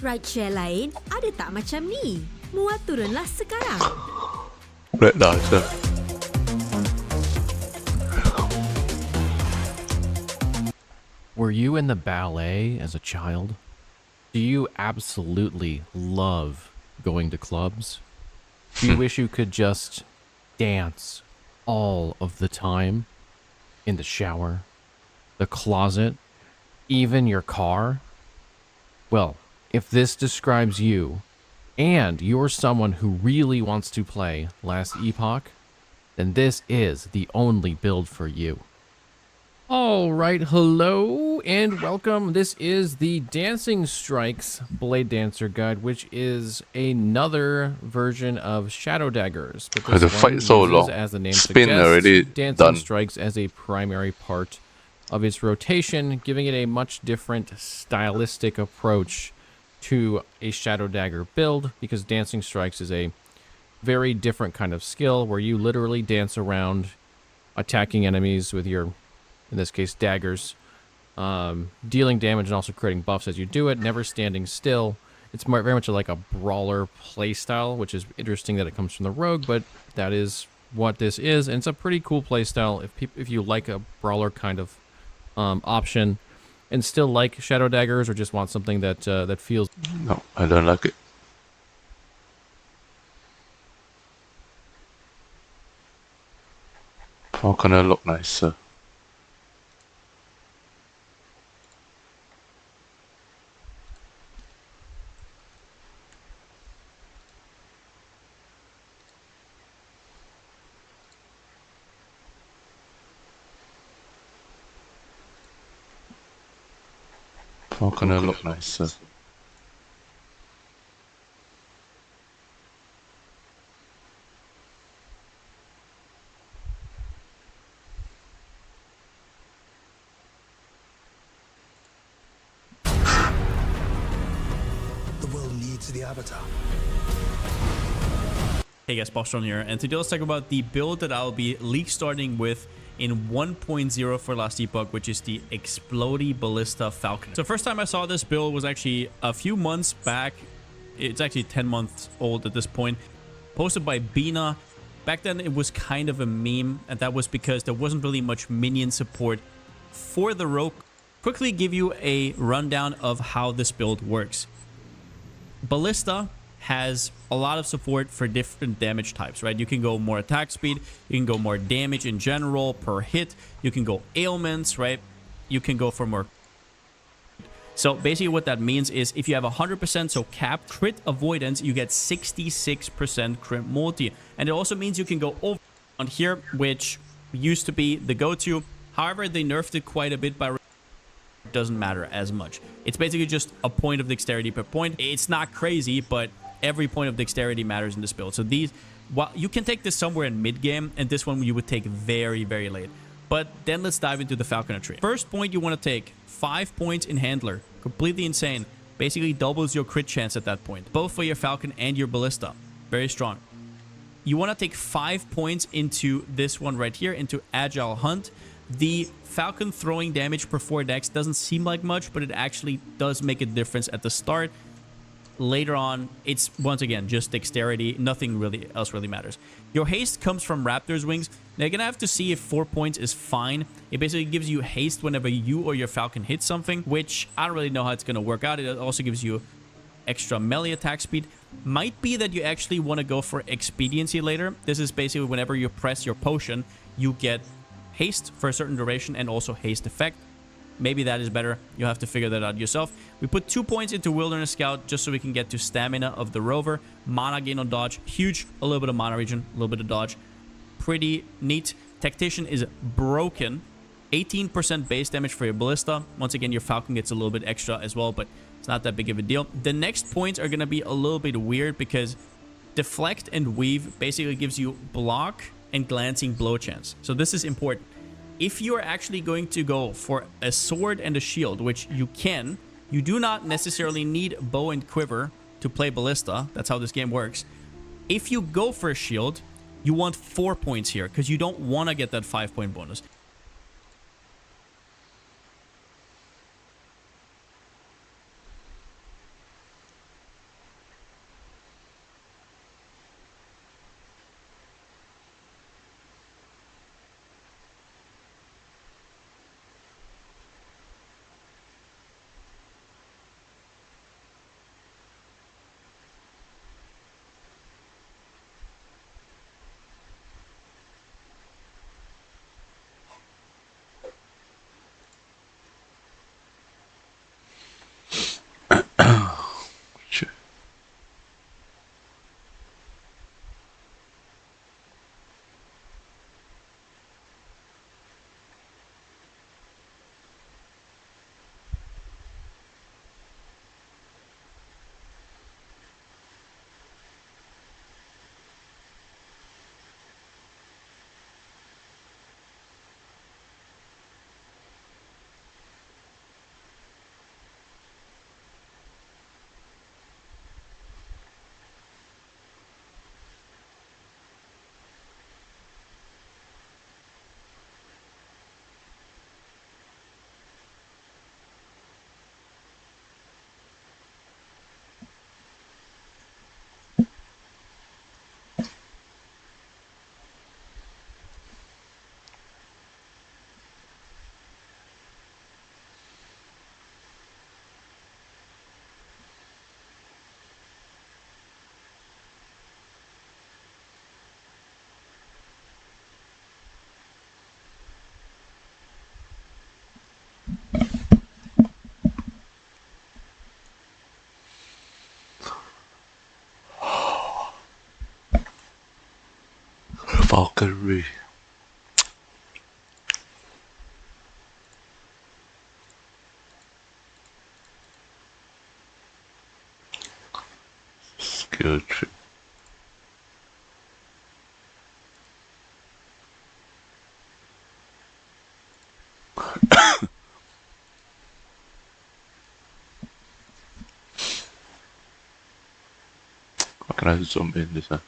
Rideshare lain ada tak macam ni? Muat turunlah sekarang. Blade Dancer. Were you in the ballet as a child? Do you absolutely love going to clubs? Do you wish you could just dance all of the time? In the shower, the closet, even your car? Well, if this describes you, and you're someone who really wants to play Last Epoch, then this is the only build for you. All right, hello and welcome. This is the Dancing Strikes Blade Dancer Guide, which is another version of Shadow Daggers. But this The one fight so uses, long. as the name Spin suggests, already Dancing done. Strikes as a primary part of its rotation, giving it a much different stylistic approach to a Shadow Dagger build, because Dancing Strikes is a very different kind of skill where you literally dance around attacking enemies with your, in this case, daggers, dealing damage and also creating buffs as you do it, never standing still. It's very much like a brawler playstyle, which is interesting that it comes from the rogue, but that is what this is, and it's a pretty cool playstyle if you like a brawler kind of option and still like Shadow Daggers, or just want something that that feels... No, I don't like it. Falconer look nicer. Falconer look nicer. The world needs the Avatar. Hey guys, Bostron here, and today let's talk about the build that I'll be league starting with in 1.0 for Last Epoch, which is the Explodey Ballista Falcon. So first time I saw this build was actually a few months back. It's actually 10 months old at this point. Posted by Bina. Back then it was kind of a meme, and that was because there wasn't really much minion support for the rogue. Quickly give you a rundown of how this build works. Ballista has a lot of support for different damage types, right? You can go more attack speed, you can go more damage in general per hit, you can go ailments, right? You can go for more. So basically what that means is if you have 100%, so cap crit avoidance, you get 66% crit multi. And it also means you can go over on here, which used to be the go-to. However, they nerfed it quite a bit by... doesn't matter as much. It's basically just a point of dexterity per point. It's not crazy, but every point of dexterity matters in this build. So these, well, you can take this somewhere in mid game, and this one you would take very, very late. But then let's dive into the Falconer tree. First point you want to take 5 points in Handler. Completely insane. Basically doubles your crit chance at that point, both for your Falcon and your Ballista. Very strong. You want to take 5 points into this one right here, into Agile Hunt. The Falcon throwing damage per 4 dex doesn't seem like much, but it actually does make a difference at the start. Later on, it's once again just dexterity. Nothing really else really matters. Your haste comes from Raptor's Wings. Now you're gonna have to see if 4 points is fine. It basically gives you haste whenever you or your Falcon hits something, which I don't really know how it's gonna work out. It also gives you extra melee attack speed. might be that you actually want to go for expediency later. This is basically whenever you press your potion, you get haste for a certain duration and also haste effect. Maybe that is better. You'll have to figure that out yourself. We put 2 points into Wilderness Scout just so we can get to stamina of the rover. Mana gain on dodge, huge. A little bit of mana regen, a little bit of dodge. Pretty neat. Tactician is broken. 18% base damage for your ballista. Once again, your Falcon gets a little bit extra as well, but it's not that big of a deal. The next points are going to be a little bit weird because Deflect and Weave basically gives you block and glancing blow chance. So this is important. If you are actually going to go for a sword and a shield, which you can, you do not necessarily need bow and quiver to play ballista. That's how this game works. If you go for a shield, you want 4 points here because you don't want to get that 5-point bonus. Sure. Valkyrie. Skill tree. How can I zoom in this one?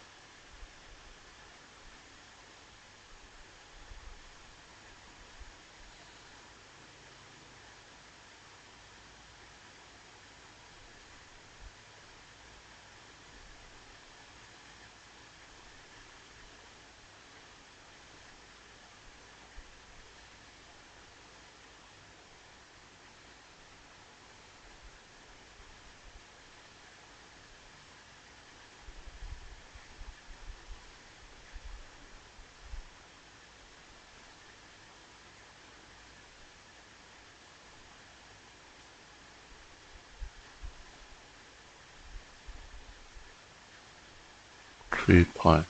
Point.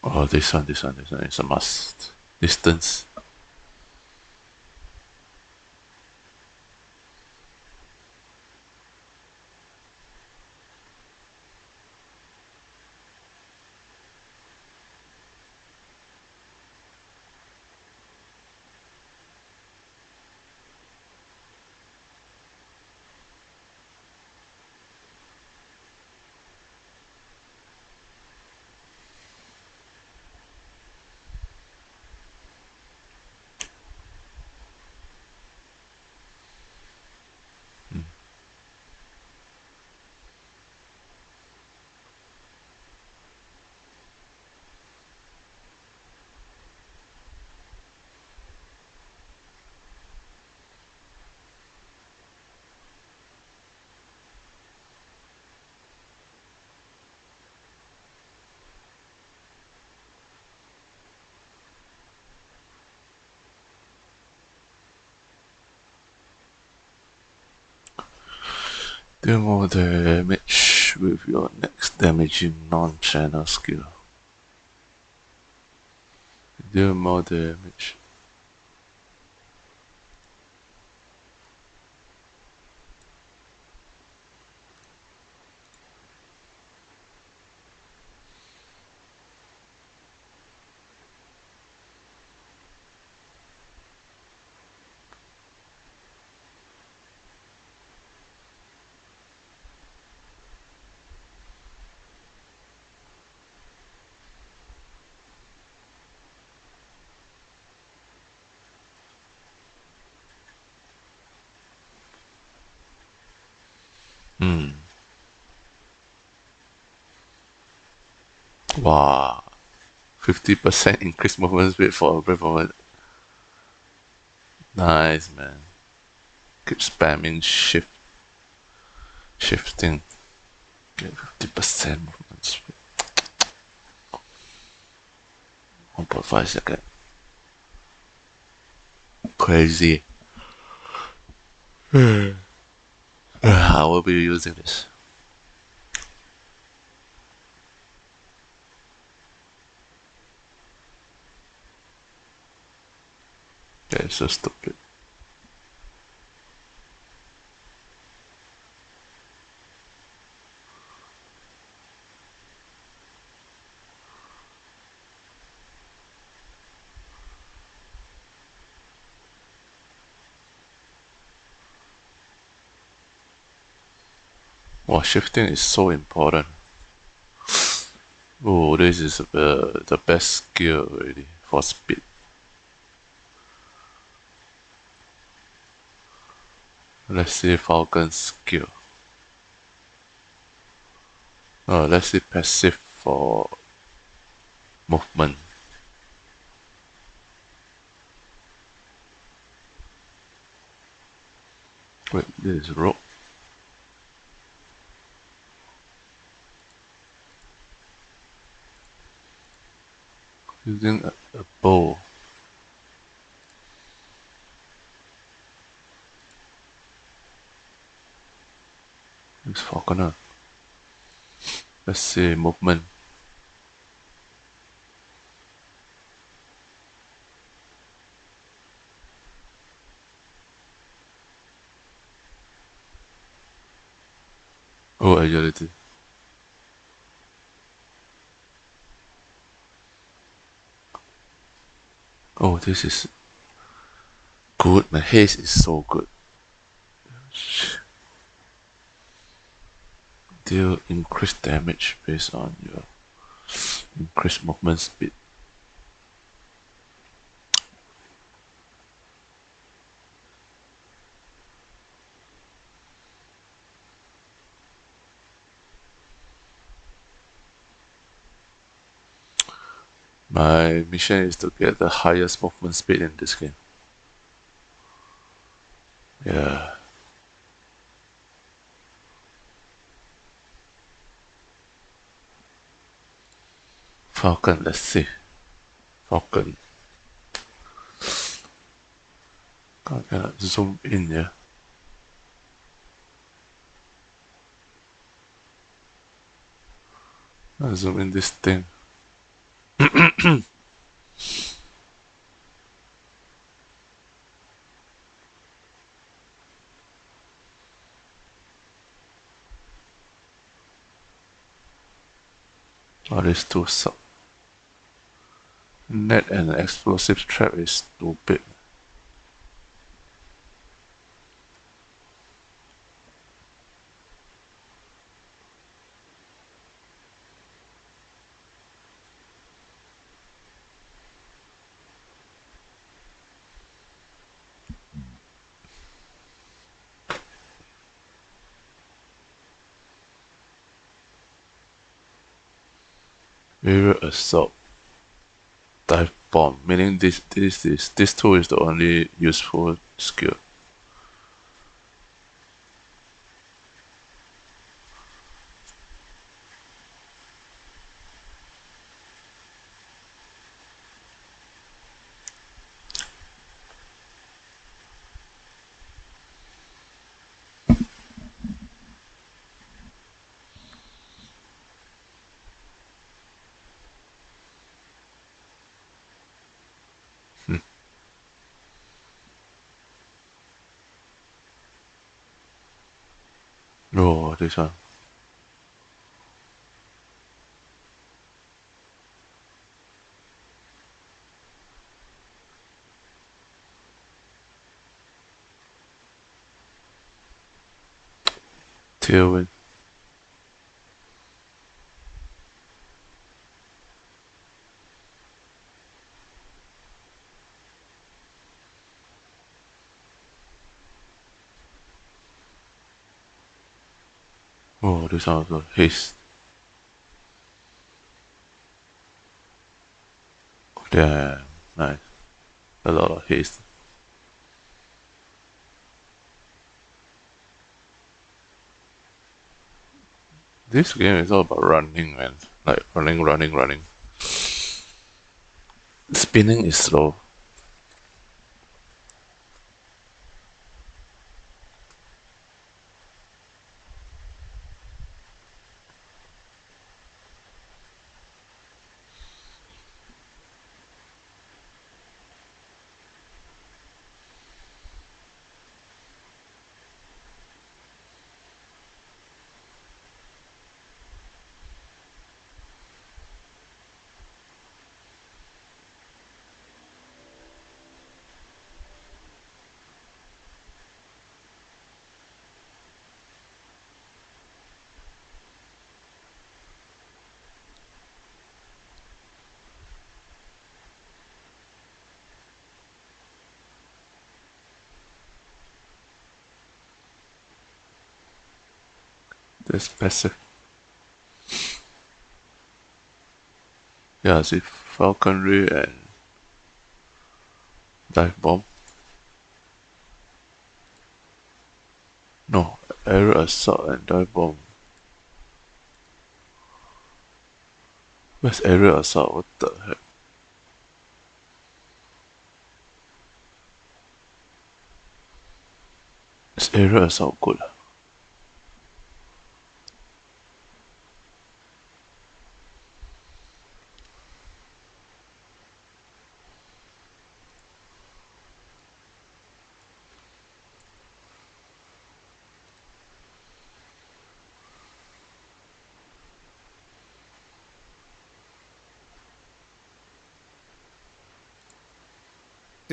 Oh, this one is a must. Distance. Do more damage with your next damaging non-channel skill. Do more damage. Wow. 50% increased movement speed for a brief moment. Nice, man. Keep spamming shifting. Get 50% movement speed. 1.5 seconds. Crazy. I will be using this. Yeah, it's so stupid. Wow, shifting is so important. Oh, this is the best skill already for speed. Let's see Falcon's skill. Oh, let's see passive for movement. Wait, this is rope. Using a bow. It's Falconer. Let's see movement. Oh, agility. Oh, this is good. My haste is so good. Deal increased damage based on your increased movement speed. My mission is to get the highest movement speed in this game. Yeah. Falcon, let's see. Falcon. God, cannot zoom in, yeah. I'll zoom in this thing. Oh, this too suck. Net and explosive trap is stupid. Aerial assault. Dive bomb. Meaning this tool is the only useful skill. Oh, this one. Tailwind. Oh, this one also. Haste. Damn, nice. A lot of haste. This game is all about running, man. Like running. Spinning is slow. This passive. Yeah, see falconry and dive bomb. No, aerial assault and dive bomb. Where's aerial assault? What the heck? Is aerial assault good?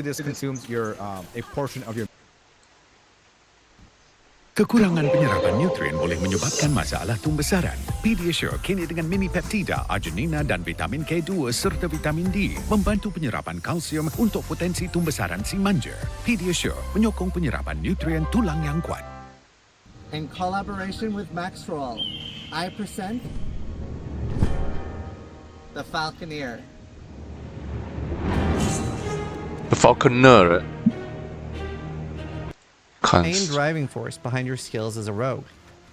This consumes your a portion of your. Kekurangan penyerapan nutrien boleh menyebabkan masalah pembesaran. Pediasure kini dengan mini peptida, arginina dan vitamin K2 serta vitamin D membantu penyerapan kalsium untuk potensi pembesaran si manja. Pediasure menyokong penyerapan nutrien tulang yang kuat. In collaboration with Maxroll, I present the Falconeer. The falconer. Main driving force behind your skills as a rogue.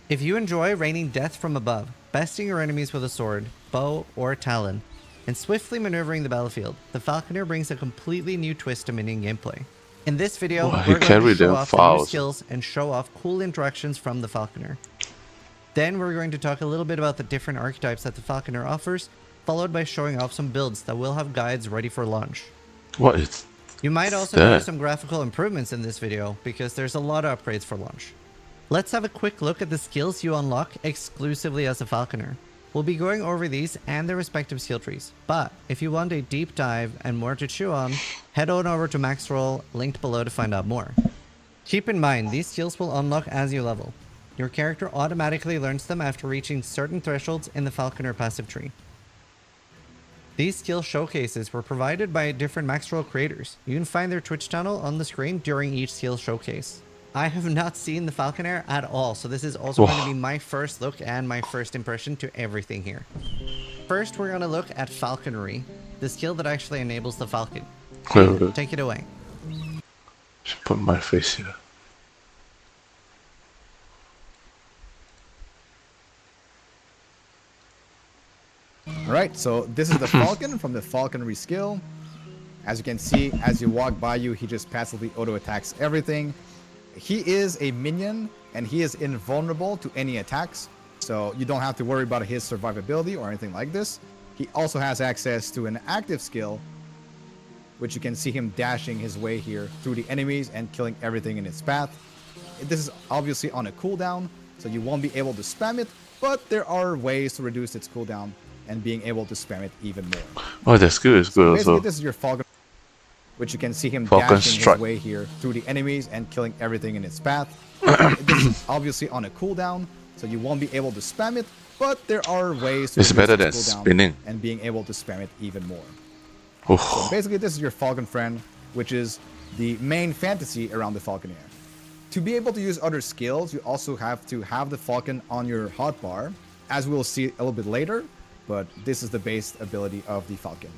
If you enjoy raining death from above, besting your enemies with a sword, bow, or talon, and swiftly maneuvering the battlefield, the Falconer brings a completely new twist to minion gameplay. In this video, we're going to show off the new skills and show off cool interactions from the Falconer. Then we're going to talk a little bit about the different archetypes that the Falconer offers, followed by showing off some builds that will have guides ready for launch. What is You might also notice some graphical improvements in this video, because there's a lot of upgrades for launch. Let's have a quick look at the skills you unlock exclusively as a Falconer. We'll be going over these and their respective skill trees, but if you want a deep dive and more to chew on, head on over to Maxroll, linked below to find out more. Keep in mind, these skills will unlock as you level. Your character automatically learns them after reaching certain thresholds in the Falconer passive tree. These skill showcases were provided by different Maxroll creators. You can find their Twitch channel on the screen during each skill showcase. I have not seen the Falconer at all, so this is also going to be my first look and my first impression to everything here. First, we're going to look at Falconry, the skill that actually enables the Falcon. Take it away. Should put my face here. Alright, so this is the Falcon from the Falconry skill. As you can see, as you walk by you, he just passively auto-attacks everything. He is a minion, and he is invulnerable to any attacks, so you don't have to worry about his survivability or anything like this. He also has access to an active skill, which you can see him dashing his way here through the enemies and killing everything in its path. This is obviously on a cooldown, so you won't be able to spam it, but there are ways to reduce its cooldown and being able to spam it even more. Oh, that's good. It's good Basically, also. this is your Falcon, which you can see him Falcon dashing strike. his way here through the enemies and killing everything in its path. This is obviously on a cooldown, so you won't be able to spam it, but there are ways to It's reduce better its than cooldown spinning. and being able to spam it even more. Oof. So basically, this is your Falcon friend, which is the main fantasy around the Falconer. To be able to use other skills, you also have to have the Falcon on your hotbar, as we'll see a little bit later, but this is the base ability of the Falcon.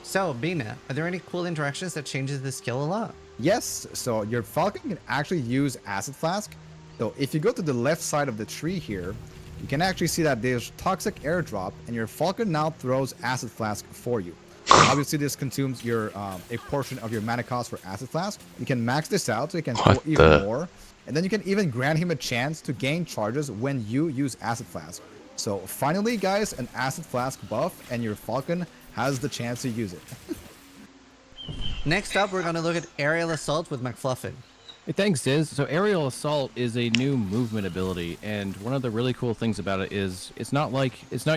So, Bina, are there any cool interactions that changes the skill a lot? Yes, so your Falcon can actually use Acid Flask. So if you go to the left side of the tree here, you can actually see that there's Toxic Airdrop, and your Falcon now throws Acid Flask for you. Obviously, this consumes your a portion of your mana cost for Acid Flask. You can max this out so you can throw even more. And then you can even grant him a chance to gain charges when you use Acid Flask. So finally, guys, an Acid Flask buff, and your Falcon has the chance to use it. Next up, we're going to look at Aerial Assault with McFluffin. Hey, thanks, Diz. So Aerial Assault is a new movement ability, and one of the really cool things about it is it's not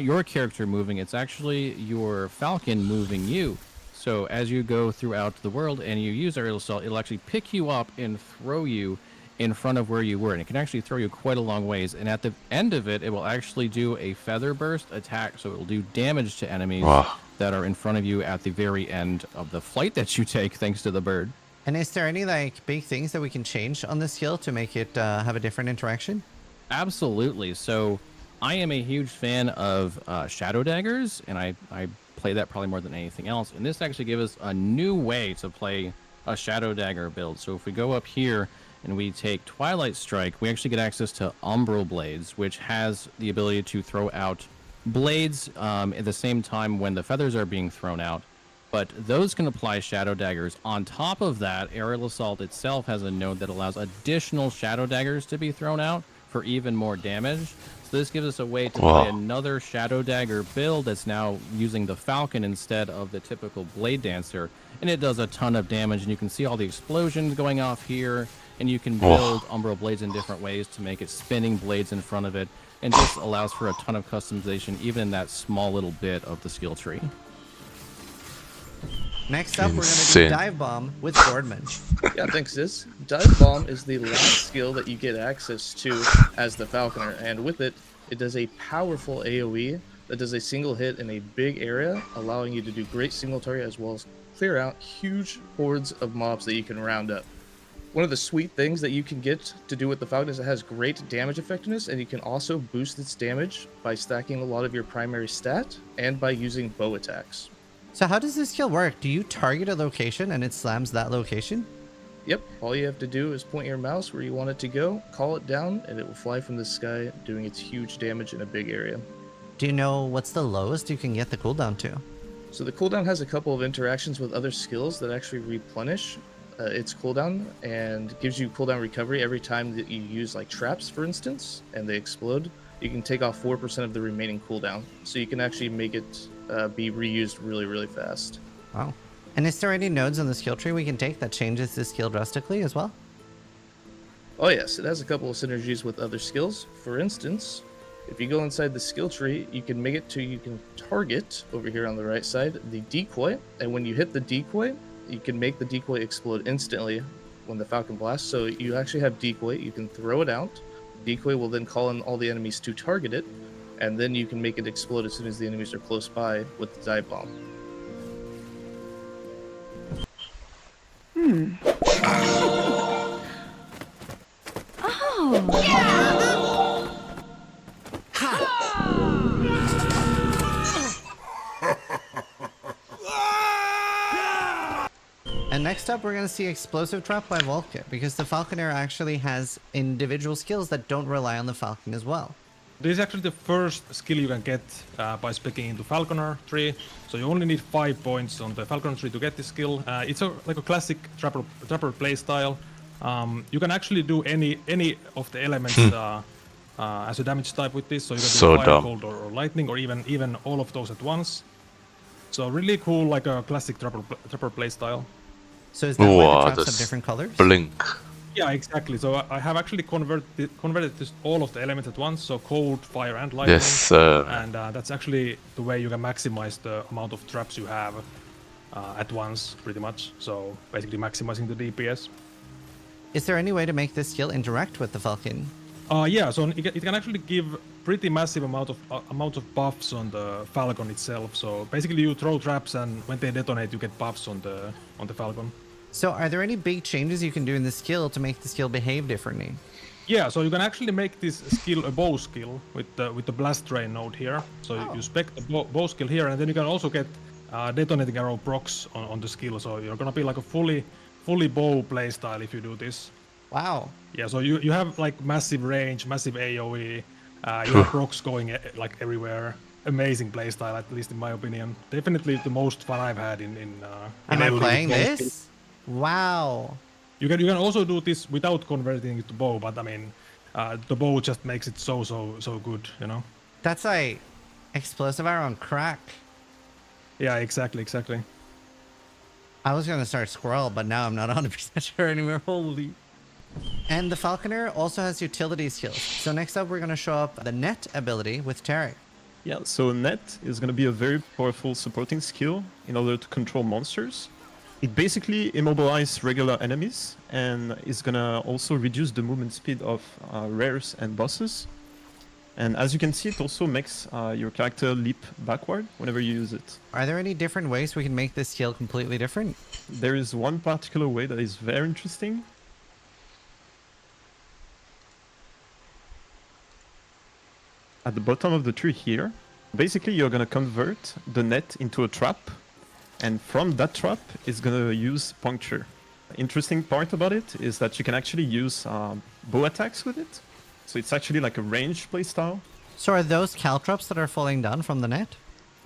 your character moving, it's actually your Falcon moving you. So as you go throughout the world and you use Aerial Assault, it'll actually pick you up and throw you in front of where you were, and it can actually throw you quite a long ways. And at the end of it, it will actually do a feather burst attack, so it will do damage to enemies that are in front of you at the very end of the flight that you take, thanks to the bird. And is there any big things that we can change on this skill to make it have a different interaction? Absolutely. So I am a huge fan of Shadow Daggers, and I play that probably more than anything else. And this actually gives us a new way to play a Shadow Dagger build. So if we go up here and we take Twilight Strike, we actually get access to Umbral Blades, which has the ability to throw out blades at the same time when the feathers are being thrown out. But those can apply Shadow Daggers. On top of that, Aerial Assault itself has a node that allows additional Shadow Daggers to be thrown out for even more damage. So this gives us a way to play another Shadow Dagger build that's now using the Falcon instead of the typical Blade Dancer. And it does a ton of damage, and you can see all the explosions going off here. And you can build Umbral Blades in different ways to make it spinning blades in front of it. And just allows for a ton of customization, even in that small little bit of the skill tree. Next up, we're going to do Dive Bomb with Boardman. Yeah, thanks, Sis. Dive Bomb is the last skill that you get access to as the Falconer, and with it, it does a powerful AoE that does a single hit in a big area, allowing you to do great single target as well as clear out huge hordes of mobs that you can round up. One of the sweet things that you can get to do with the Falcon is it has great damage effectiveness, and you can also boost its damage by stacking a lot of your primary stat and by using bow attacks. So how does this skill work? Do you target a location and it slams that location? Yep, all you have to do is point your mouse where you want it to go, call it down, and it will fly from the sky, doing its huge damage in a big area. Do you know what's the lowest you can get the cooldown to? So the cooldown has a couple of interactions with other skills that actually replenish its cooldown and gives you cooldown recovery every time that you use like traps, for instance, and they explode. You can take off 4% of the remaining cooldown, so you can actually make it be reused really, really fast. Wow. And is there any nodes on the skill tree we can take that changes this skill drastically as well? Oh yes, it has a couple of synergies with other skills. For instance, if you go inside the skill tree, you can make it to you can target, over here on the right side, the decoy, and when you hit the decoy, you can make the decoy explode instantly when the Falcon blasts. So you actually have decoy, you can throw it out, decoy will then call in all the enemies to target it, and then you can make it explode as soon as the enemies are close by with the dive bomb. And next up, we're going to see Explosive Trap by Volkit, because the Falconer actually has individual skills that don't rely on the Falcon as well. This is actually the first skill you can get by speccing into Falconer tree. So you only need 5 points on the Falconer tree to get this skill. It's like a classic trapper playstyle. You can actually do any of the elements as a damage type with this. So you can do fire, cold, or lightning, or even all of those at once. So really cool, like a classic trapper playstyle. So is that why the traps have different colors? Blink. Yeah, exactly. So I have actually converted this, all of the elements at once. So cold, fire, and lightning. Yes, sir. And that's actually the way you can maximize the amount of traps you have at once, pretty much. So basically maximizing the DPS. Is there any way to make this skill interact with the Falcon? Yeah, so it can actually give pretty massive amount of buffs on the Falcon itself. So basically, you throw traps, and when they detonate, you get buffs on the Falcon. So are there any big changes you can do in the skill to make the skill behave differently? Yeah, so you can actually make this skill a bow skill with the blast train node here. So you spec the bow skill here, and then you can also get detonating arrow procs on the skill. So you're gonna be like a fully bow playstyle if you do this. Wow. Yeah, so you have like massive range, massive AoE. You have procs going like everywhere. Amazing playstyle, at least in my opinion. Definitely the most fun I've had in Am I LoL playing with bow this? skill. Wow. You can also do this without converting it to bow, but I mean, the bow just makes it so good, you know. That's like explosive arrow on crack. Yeah, exactly. I was gonna start squirrel, but now I'm not 100% sure anymore. Holy. And the Falconer also has utility skills. So next up, we're gonna show up the net ability with Tarek. Yeah, so net is going to be a very powerful supporting skill in order to control monsters. It basically immobilizes regular enemies and is going to also reduce the movement speed of rares and bosses. And as you can see, it also makes your character leap backward whenever you use it. Are there any different ways we can make this skill completely different? There is one particular way that is very interesting. At the bottom of the tree here, basically you're going to convert the net into a trap, and from that trap it's going to use puncture. Interesting part about it is that you can actually use bow attacks with it, so it's actually like a range playstyle. So are those caltrops that are falling down from the net?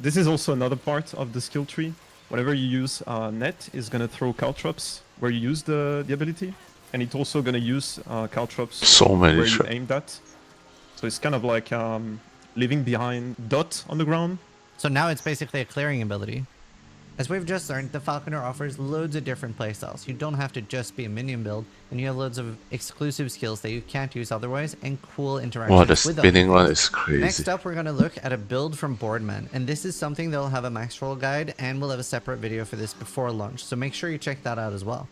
This is also another part of the skill tree. Whenever you use net, is going to throw caltrops where you use the ability, and it's also going to use caltrops where you aim that. So it's kind of like leaving behind dot on the ground. So now it's basically a clearing ability. As we've just learned, the Falconer offers loads of different playstyles. You don't have to just be a minion build, and you have loads of exclusive skills that you can't use otherwise, and cool interactions Wow, the with spinning others. one is crazy. Next up, we're going to look at a build from Boardman, and this is something that'll have a max roll guide, and we'll have a separate video for this before launch, so make sure you check that out as well.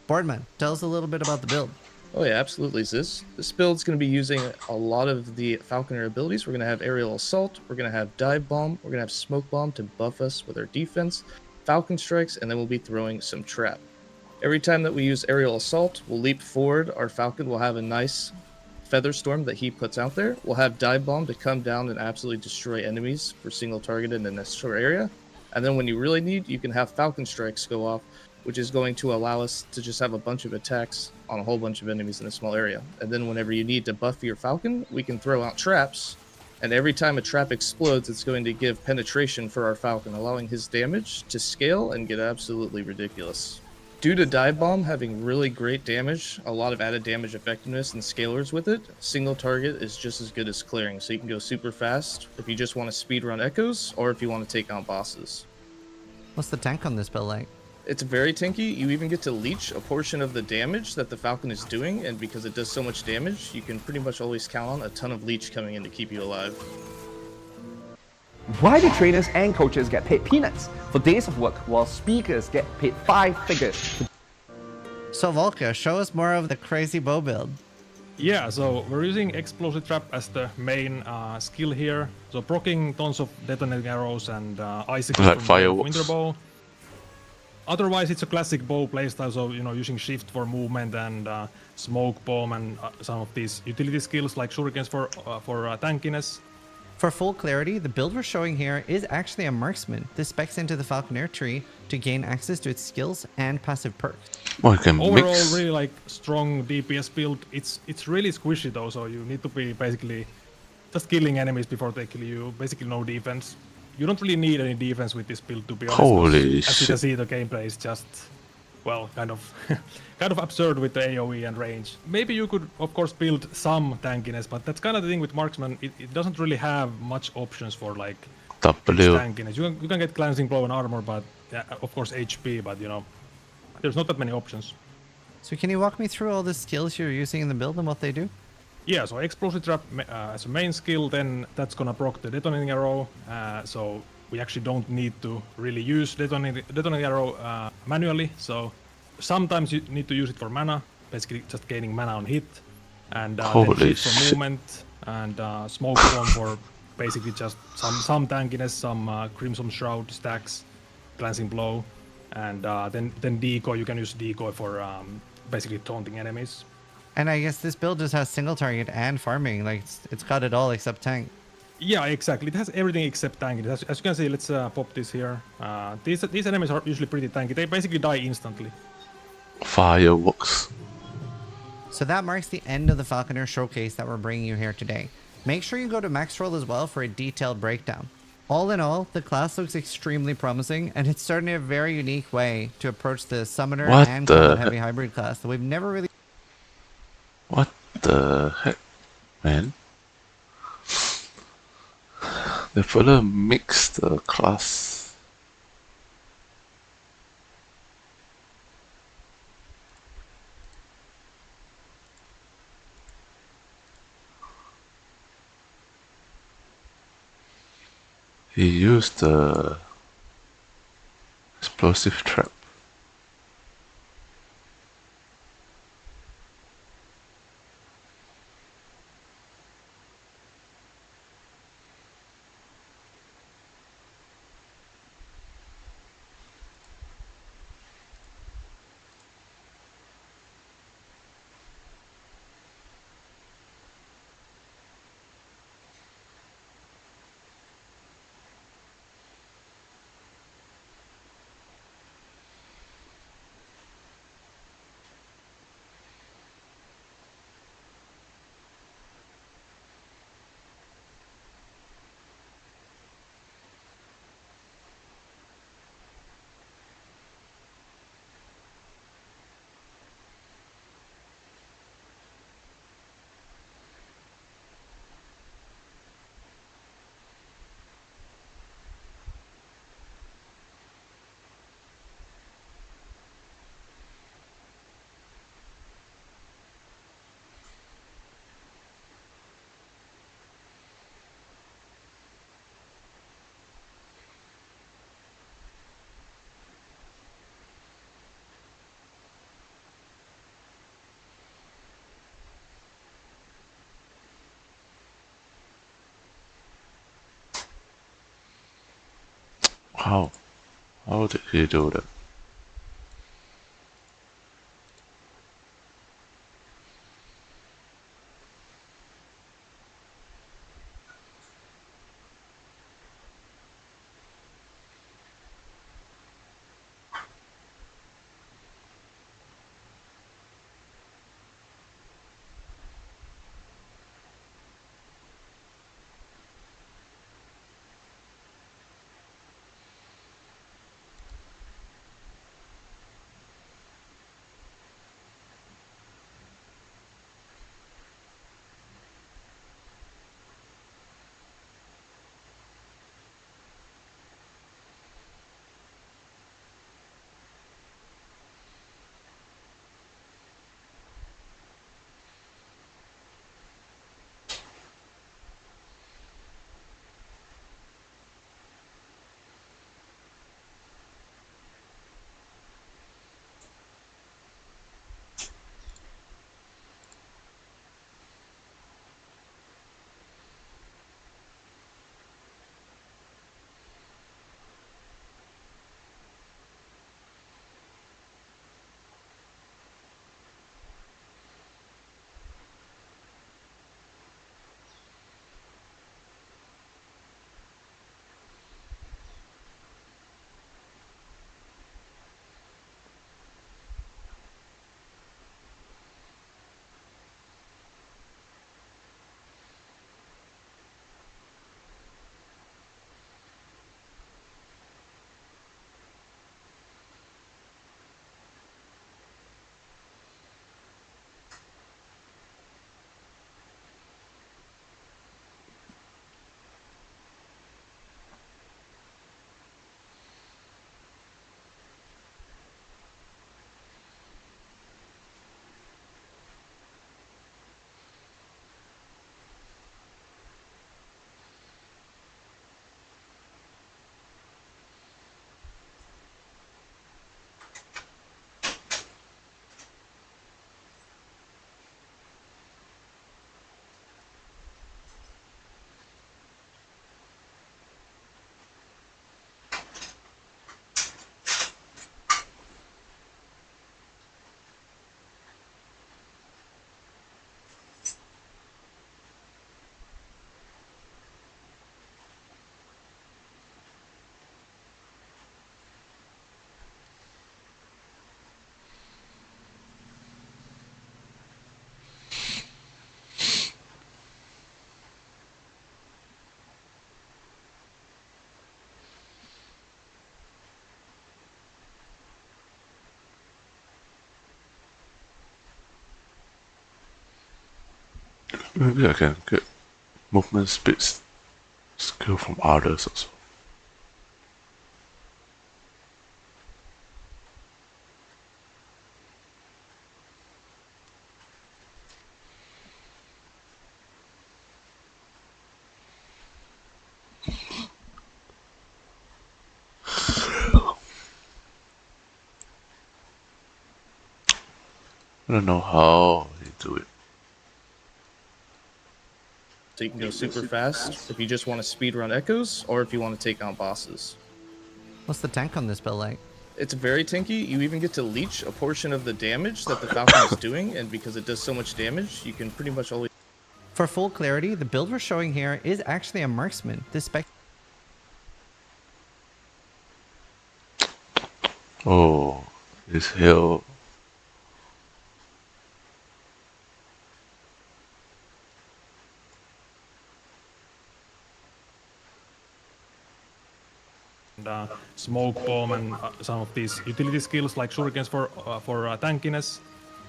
Boardman, tell us a little bit about the build. Oh yeah, absolutely, Sis. This build's going to be using a lot of the Falconer abilities. We're going to have Aerial Assault, we're going to have Dive Bomb, we're going to have Smoke Bomb to buff us with our defense, Falcon Strikes, and then we'll be throwing some Trap. Every time that we use Aerial Assault, we'll leap forward, our Falcon will have a nice Feather Storm that he puts out there. We'll have Dive Bomb to come down and absolutely destroy enemies for single target in a necessary area. And then when you really need, you can have Falcon Strikes go off, which is going to allow us to just have a bunch of attacks on a whole bunch of enemies in a small area. And then whenever you need to buff your Falcon, we can throw out traps, and every time a trap explodes, it's going to give penetration for our Falcon, allowing his damage to scale and get absolutely ridiculous. Due to Dive Bomb having really great damage, a lot of added damage effectiveness and scalers with it, single target is just as good as clearing, so you can go super fast if you just want to speedrun echoes, or if you want to take on bosses. What's the tank on this build like? It's very tanky. You even get to leech a portion of the damage that the Falcon is doing, and because it does so much damage, you can pretty much always count on a ton of leech coming in to keep you alive. Why do trainers and coaches get paid peanuts for days of work while speakers get paid 5 figures? So Volka, show us more of the crazy bow build. Yeah, so we're using Explosive Trap as the main skill here. So proccing tons of detonating arrows and icicles like from fireworks. Winter Bow. Otherwise, it's a classic bow playstyle, so using shift for movement and smoke bomb and some of these utility skills like shurikens for tankiness. For full clarity, the build we're showing here is actually a marksman. This specs into the Falconer tree to gain access to its skills and passive perks. Well, you can Overall, mix. really like strong DPS build. It's really squishy though, so you need to be basically just killing enemies before they kill you. Basically, no defense. You don't really need any defense with this build, to be honest. Holy as you shit. can see, the gameplay is just, well, kind of absurd with the AoE and range. Maybe you could, of course, build some tankiness, but that's kind of the thing with marksman. It doesn't really have much options for like tankiness. You can get cleansing blow and armor, but of course HP. But there's not that many options. So can you walk me through all the skills you're using in the build and what they do? Yeah, so explosive trap as a main skill, then that's gonna proc the detonating arrow. So we actually don't need to really use detonating arrow manually. So sometimes you need to use it for mana, basically just gaining mana on hit, and then Holy shift for shit. movement, and smoke bomb for basically just some tankiness, some crimson shroud stacks, glancing blow, and then decoy. You can use decoy for basically taunting enemies. And I guess this build just has single target and farming. Like it's got it all except tank. Yeah, exactly. It has everything except tank. It has, as you can see, let's pop this here. These enemies are usually pretty tanky. They basically die instantly. Fireworks. So that marks the end of the Falconer showcase that we're bringing you here today. Make sure you go to Maxroll as well for a detailed breakdown. All in all, the class looks extremely promising, and it's starting a very unique way to approach the Summoner What and the Combat heck? Heavy Hybrid class that we've never really... What the heck, man? The fella mixed the class. He used the explosive trap. How? How did he do that? Maybe I can get movement speed skill from others also. I don't know how you do it. So you can go super fast if you just want to speed run echoes, or if you want to take on bosses. What's the tank on this build like? It's very tanky. You even get to leech a portion of the damage that the Falcon is doing, and because it does so much damage, you can pretty much always... For full clarity, the build we're showing here is actually a marksman. This spec... Oh, this hill. And smoke bomb and some of these utility skills like shurikens for tankiness.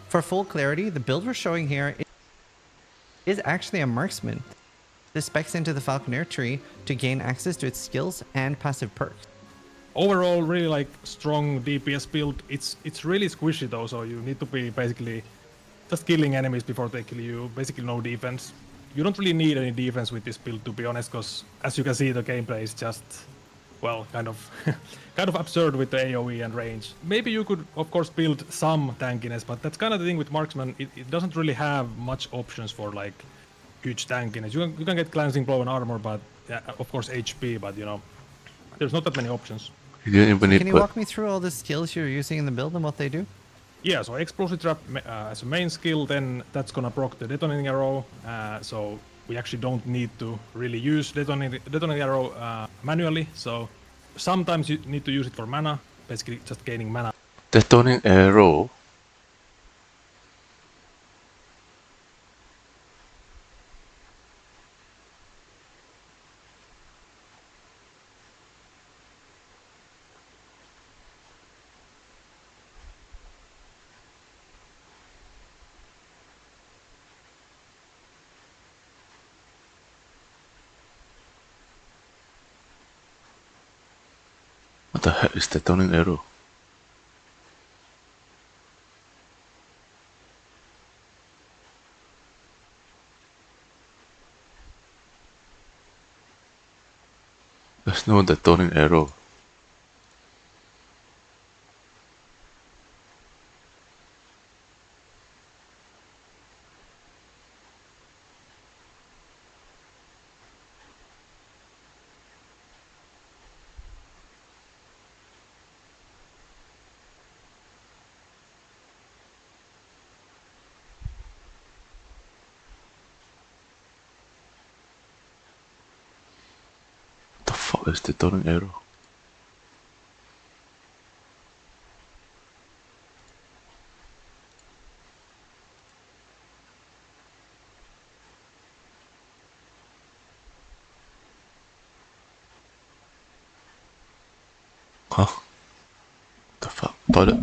For full clarity, the build we're showing here is actually a marksman. This specs into the Falconer tree to gain access to its skills and passive perks. Overall, really like strong DPS build. It's really squishy though, so you need to be basically just killing enemies before they kill you. Basically no defense. You don't really need any defense with this build, to be honest, because as you can see, the gameplay is just, well, kind of kind of absurd with the AoE and range. Maybe you could, of course, build some tankiness, but that's kind of the thing with marksman. It doesn't really have much options for like huge tankiness. You can get cleansing blow and armor, but yeah, of course HP, but you know, there's not that many options. You didn't even So can you walk me through all the skills you're using in the build and what they do? Yeah, so explosive trap as a main skill, then that's gonna proc the detonating arrow. So we actually don't need to really use detonating arrow manually. So sometimes you need to use it for mana, basically just gaining mana. Detonating arrow. What the heck is detonating arrow? There's no detonating arrow. What the fuck is detonating arrow? Huh? What the fuck? Toilet.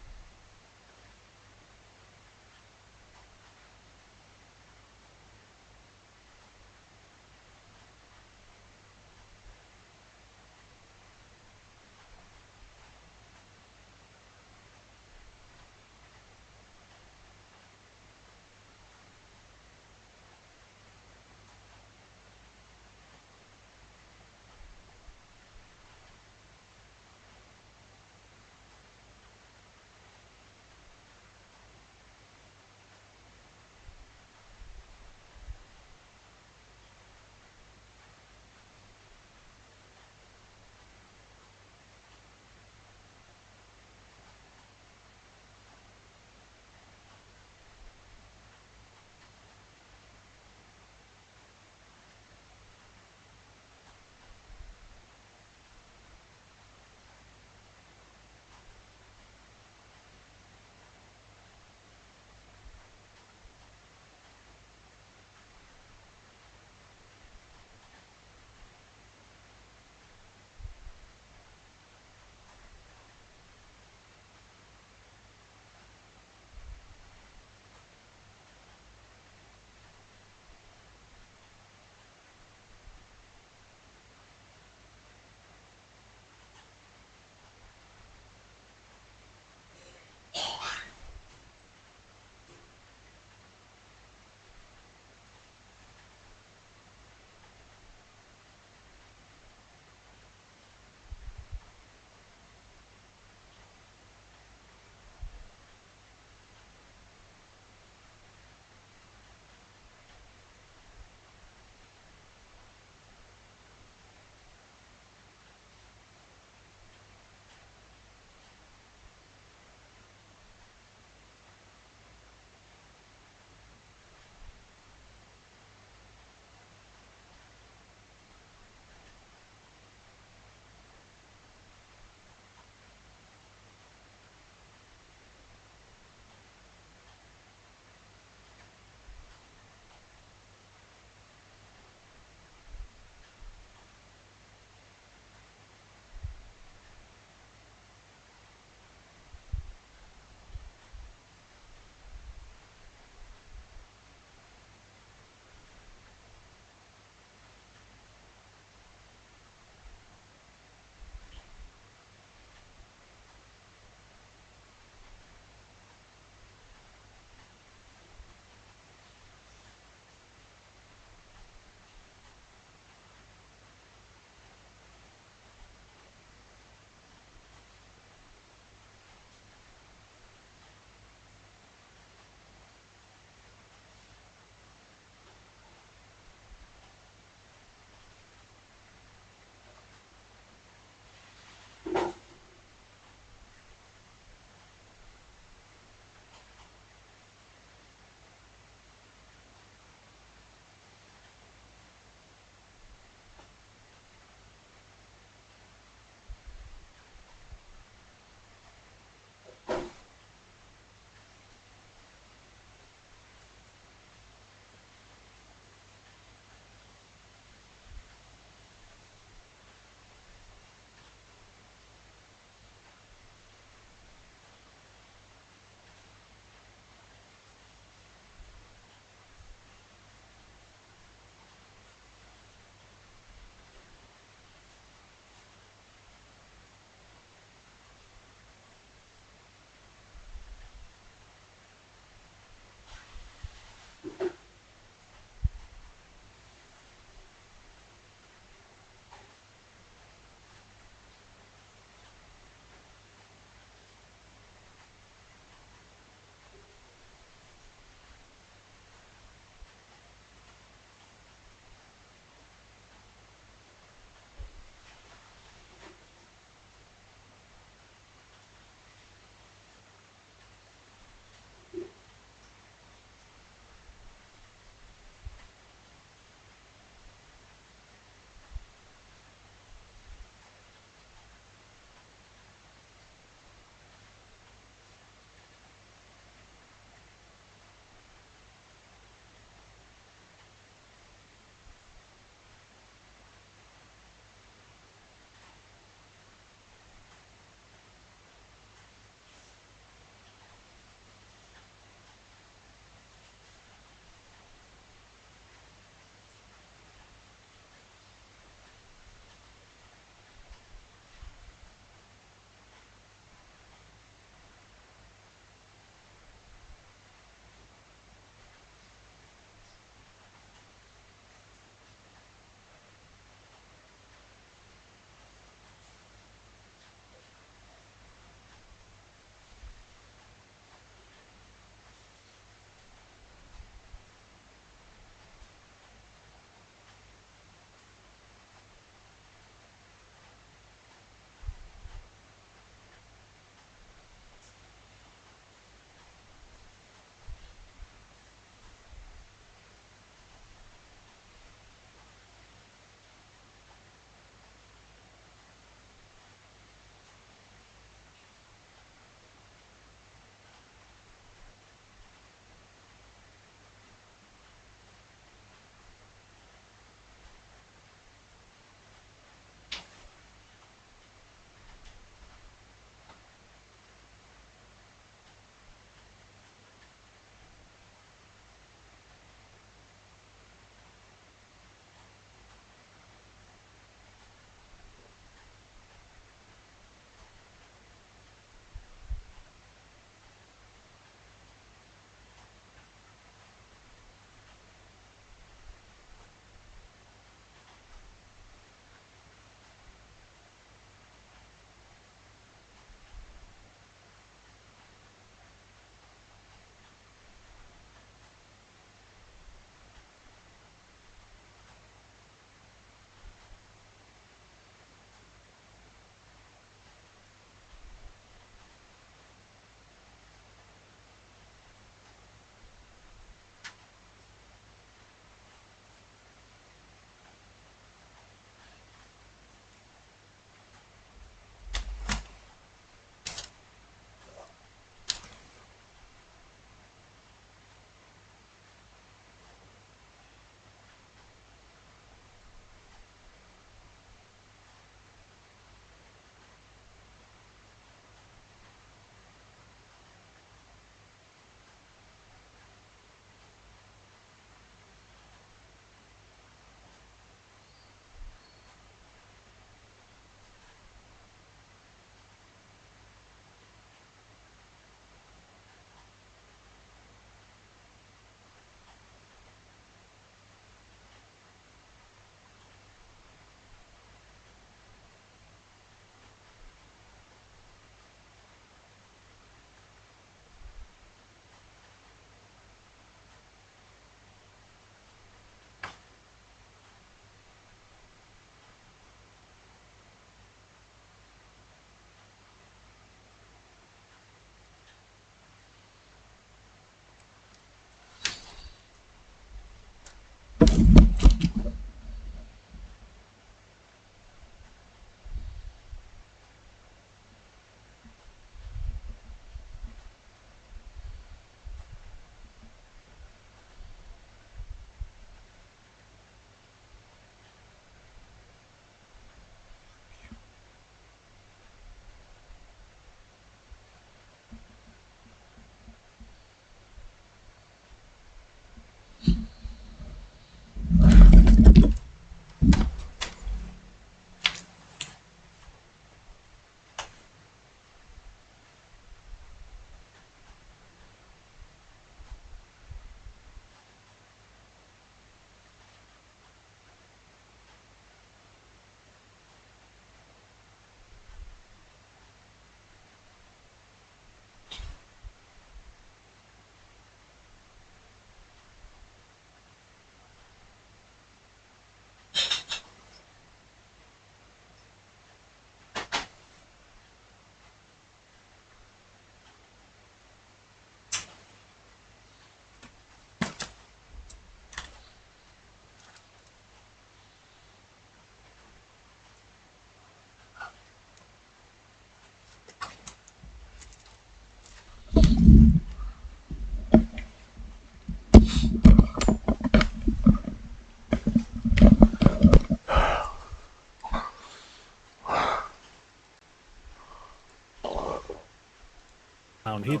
on hit,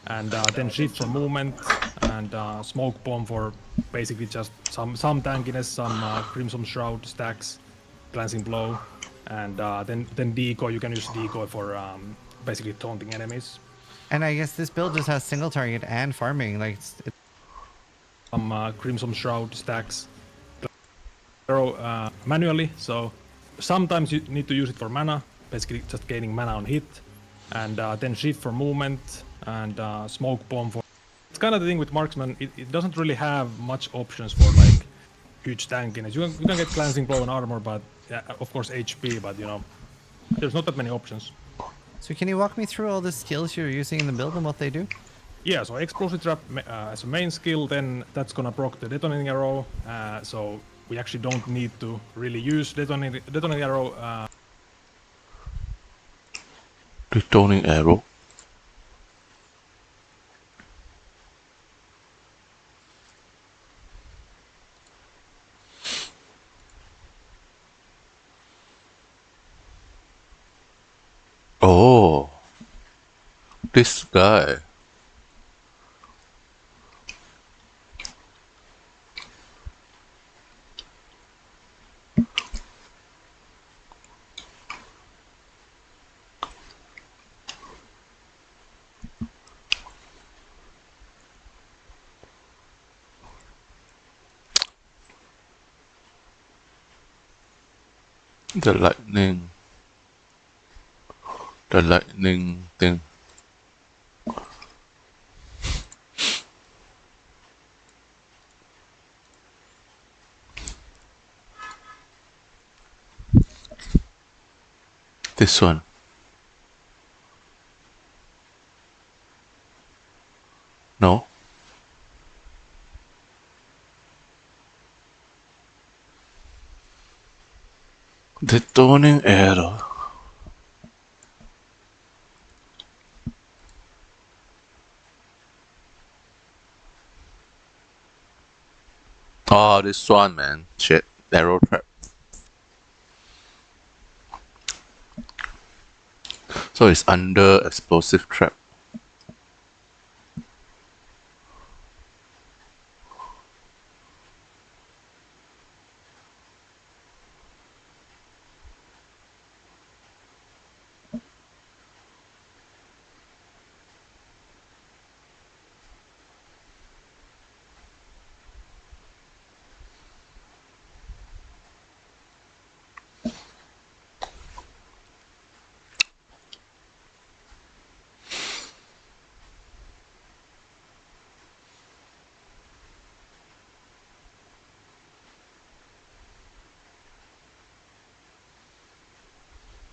and then shift for movement, and smoke bomb for basically just some tankiness, some Crimson Shroud stacks, glancing blow, and then decoy. You can use decoy for basically taunting enemies. And I guess this build just has single target and farming. Like some Crimson Shroud stacks manually, so sometimes you need to use it for mana, basically just gaining mana on hit, and then shift for movement, and smoke bomb for... It's kind of the thing with marksman, it doesn't really have much options for like huge tankiness. You can get glancing blow and armor, but yeah, of course HP, but you know, there's not that many options. So can you walk me through all the skills you're using in the build and what they do? Yeah, so explosive trap as a main skill, then that's gonna proc the detonating arrow. So we actually don't need to really use detonating arrow. Detonating arrow. Oh, this guy. The lightning thing. This one. No. Detonating arrow. Oh, this one, man. Shit. Arrow trap. So it's under explosive trap.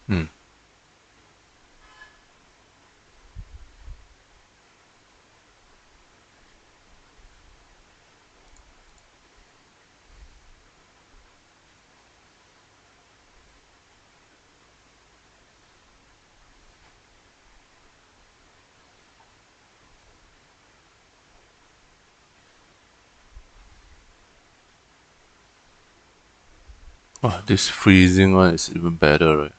Hmm. Oh, this freezing one is even better, right?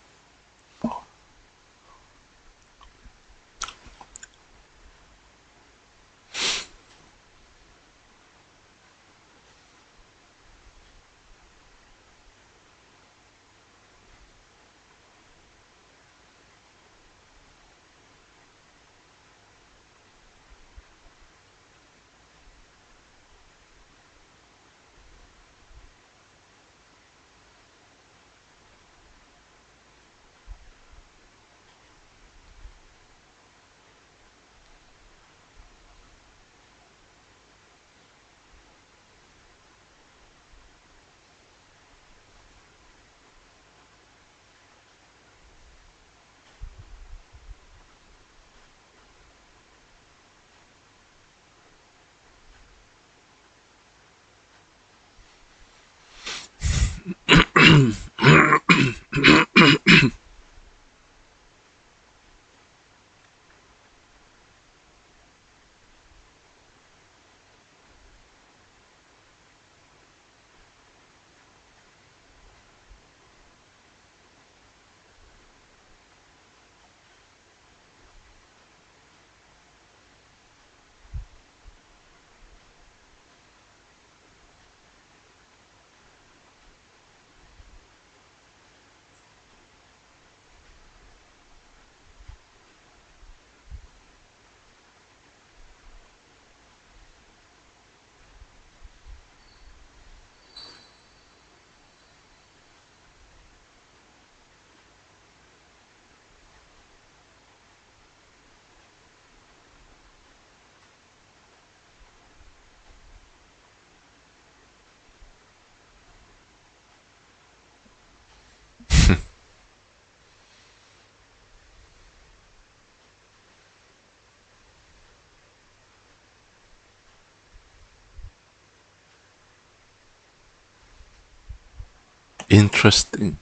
Interesting.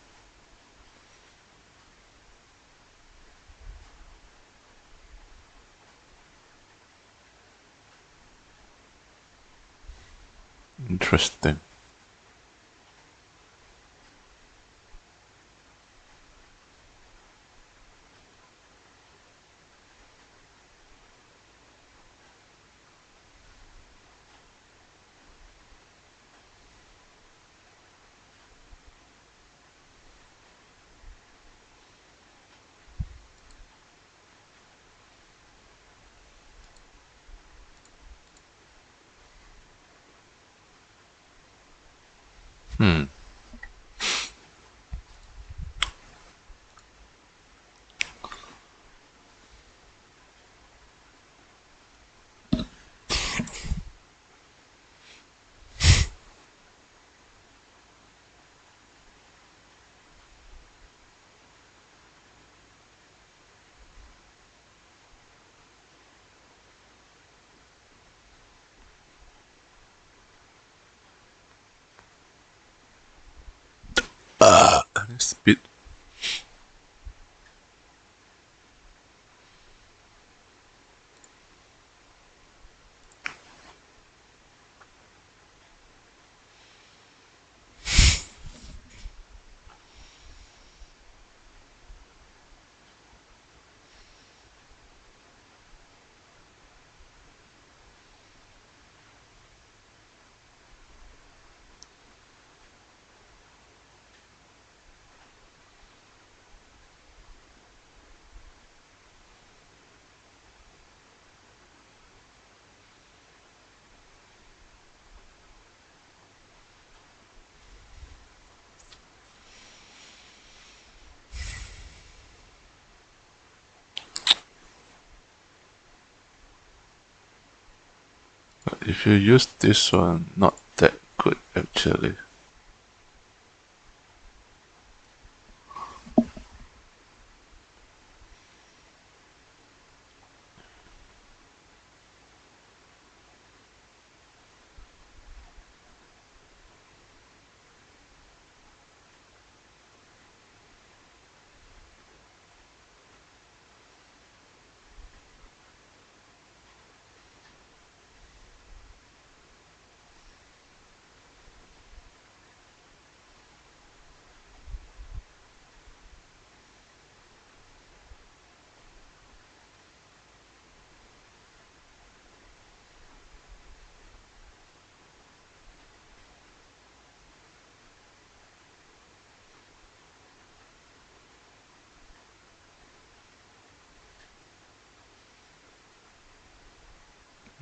Interesting. Hmm. Speed. If you use this one, not that good actually.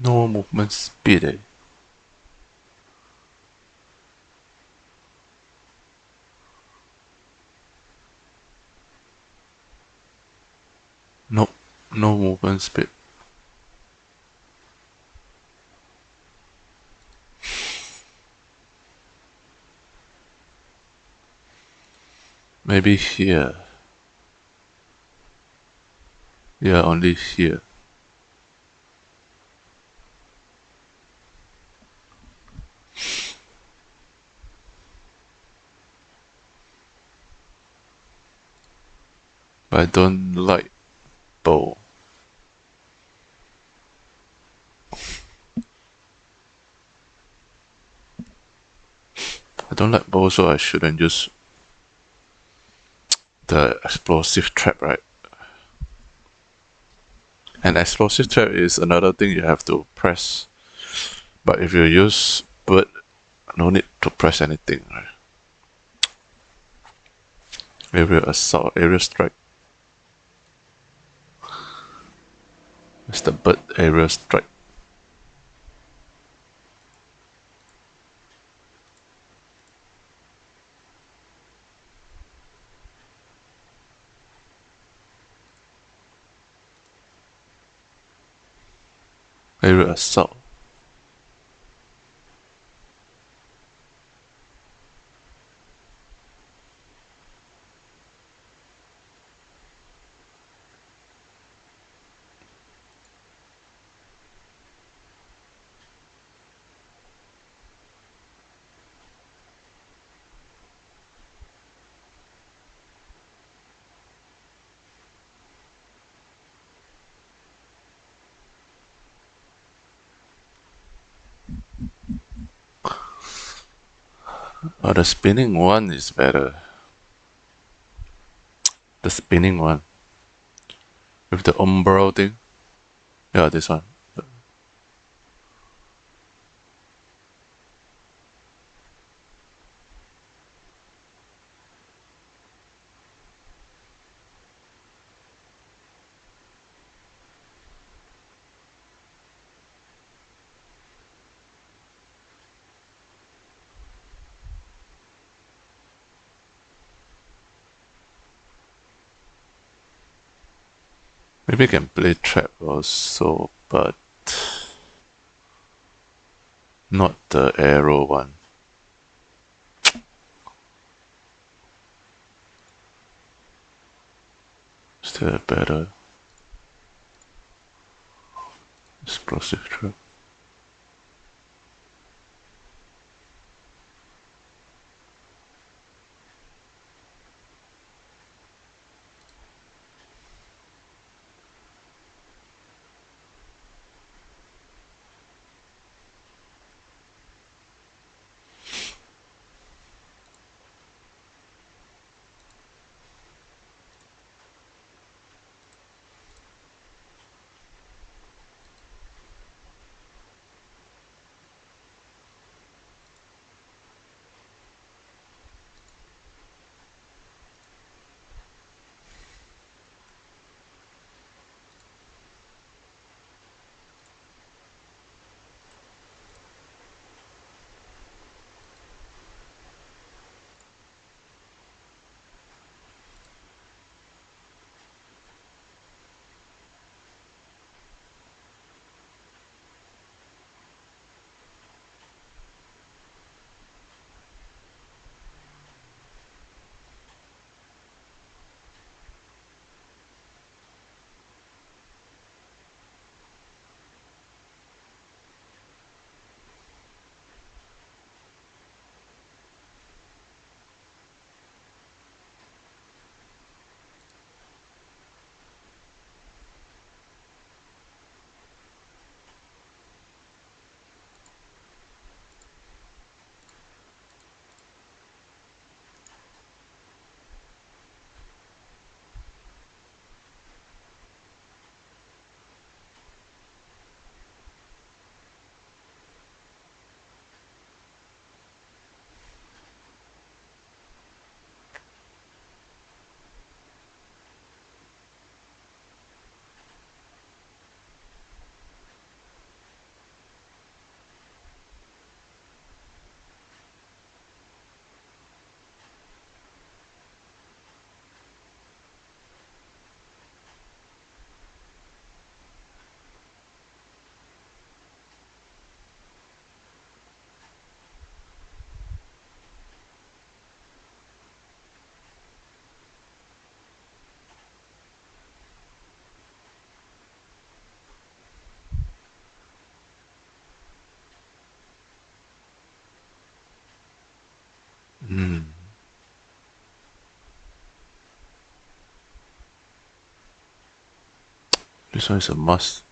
No movement speed, eh? No, no movement speed. Maybe here. Yeah, only here. But I don't like bow. I don't like bow, so I shouldn't use the explosive trap, right? And explosive trap is another thing you have to press. But if you use bird, no need to press anything, right? Aerial assault, aerial strike. It's the bird aerial strike. Aerial assault. Oh, the spinning one is better. The spinning one. With the umbral thing. Yeah, this one. Maybe I can play trap also, but not the arrow one. Is there a better explosive trap? This one is a must.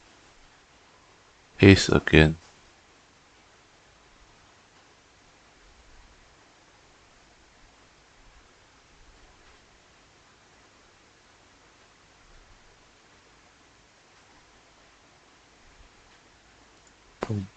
Haste again. Boom.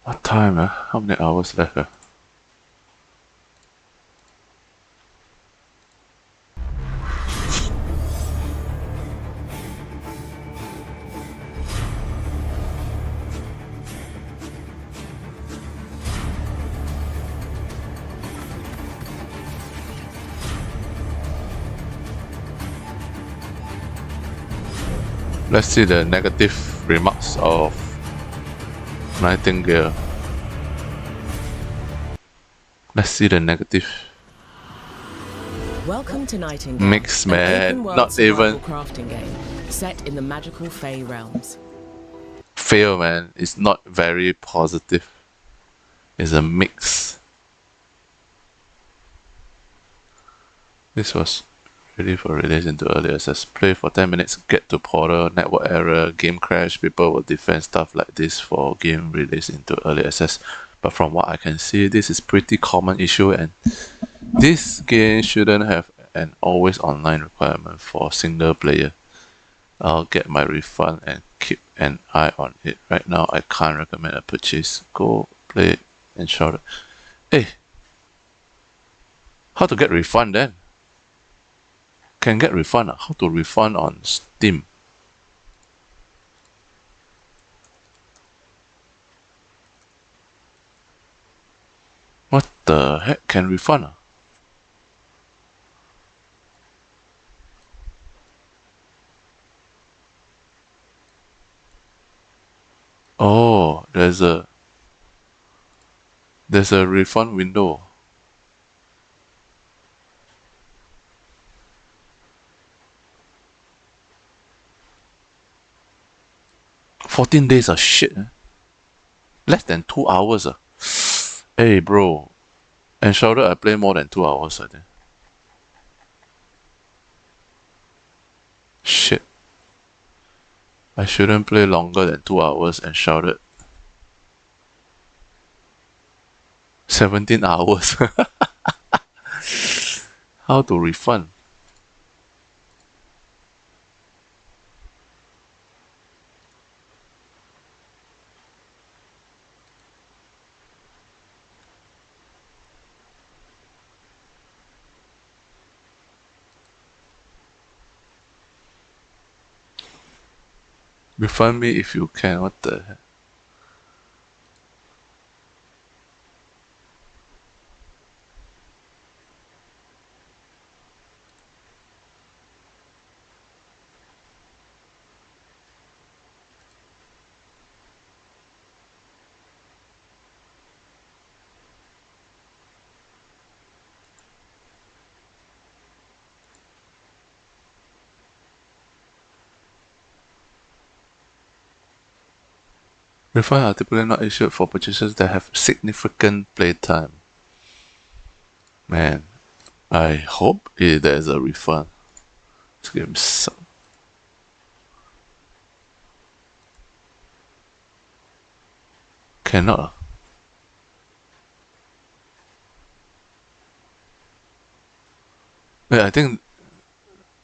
What time? How many hours left? Let's see the negative remarks of Nightingale. Let's see the negative. Welcome to Nightingale, Mix, an man. open-world Not survival even crafting game set in the magical Fey realms. fail, man. It's not very positive. It's a mix. This was ready for release into early access. Play for 10 minutes, get to portal, network error, game crash, people will defend stuff like this for game release into early access. But from what I can see, this is pretty common issue, and this game shouldn't have an always online requirement for single player. I'll get my refund and keep an eye on it. Right now, I can't recommend a purchase. Go play and shout it. Hey, how to get refund then? Can get refund? How to refund on Steam? What the heck? Can refund? Oh, there's a refund window. $14 of shit. Less than 2 hours. Hey, bro. And Shrouded, I play more than 2 hours, I think. Shit. I shouldn't play longer than 2 hours and Shrouded 17 hours. How to refund? Refund me if you can. What the heck? Refunds are typically not issued for purchases that have significant playtime. Man, I hope there's a refund. This game sucks. Cannot. Wait, I think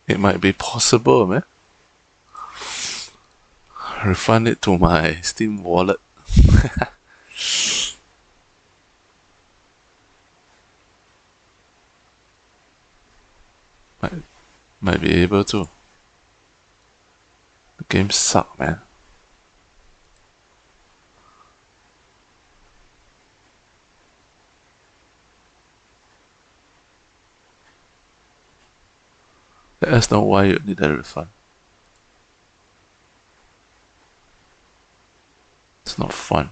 it might be possible, man. Refund it to my Steam wallet. might be able to. The game suck, man. Let us know why you need a refund. It's not fun.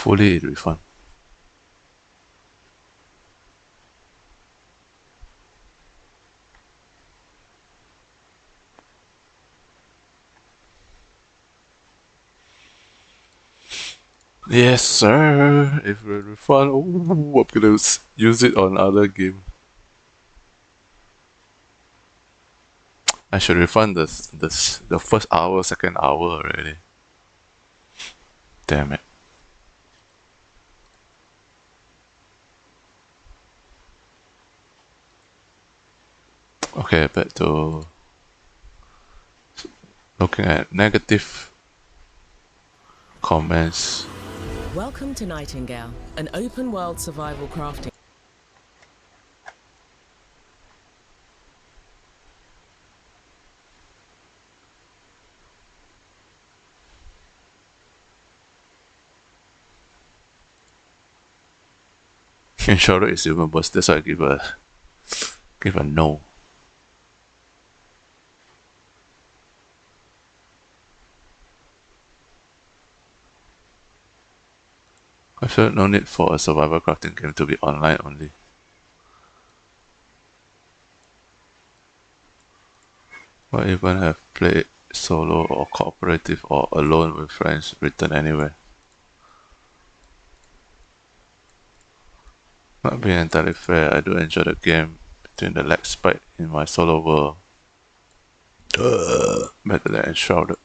Hopefully it refund. Yes, sir. If we refund, I'm gonna use it on other game. I should refund the first hour, second hour already. Damn it. Okay, back to looking at negative comments. Welcome to Nightingale, an open world survival crafting. Shadow is human boss, that's why I give a no. I feel no need for a survival crafting game to be online only. But even have played solo or cooperative or alone with friends written anywhere. Not being entirely fair, I do enjoy the game between the lag spike in my solo world. Better than Enshrouded.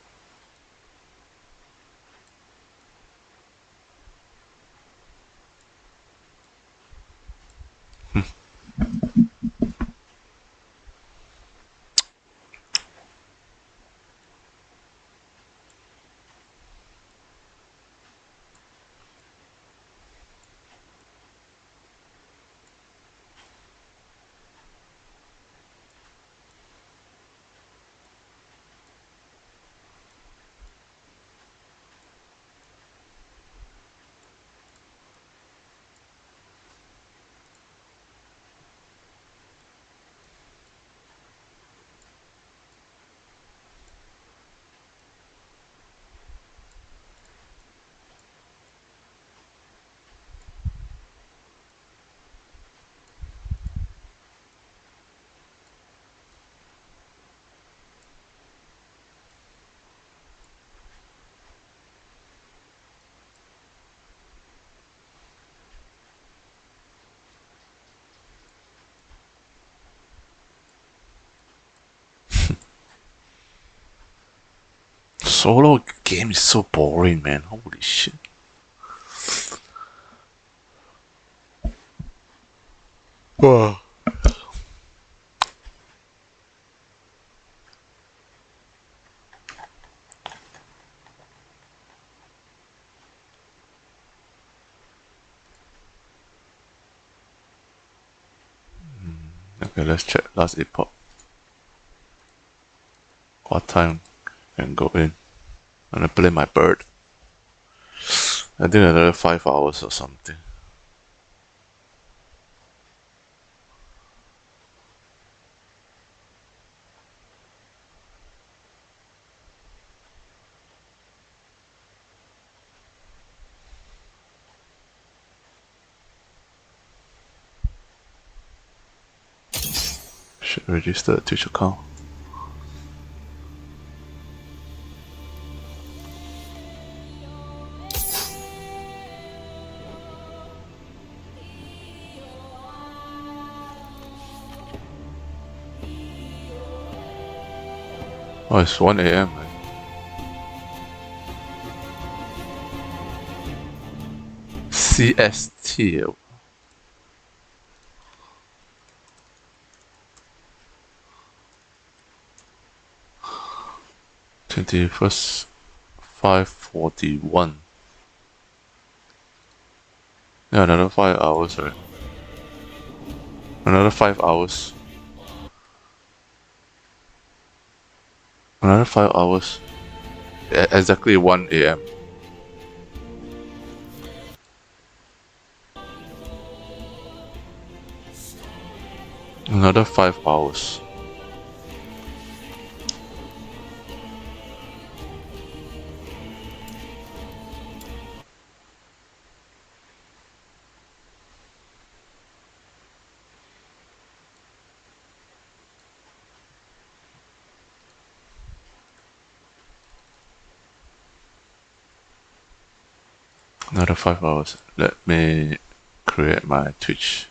Solo game is so boring, man. Holy shit. Wow. Okay, let's check last epoch. What time can go in? I'm gonna play my bird. I think another 5 hours or something. Should register a Twitch account. Oh, it's 1 AM. CST. 21st, 5:41. Yeah, another 5 hours, right? Another 5 hours. Another 5 hours. Exactly 1 AM. Another 5 hours. Another 5 hours. Let me create my Twitch.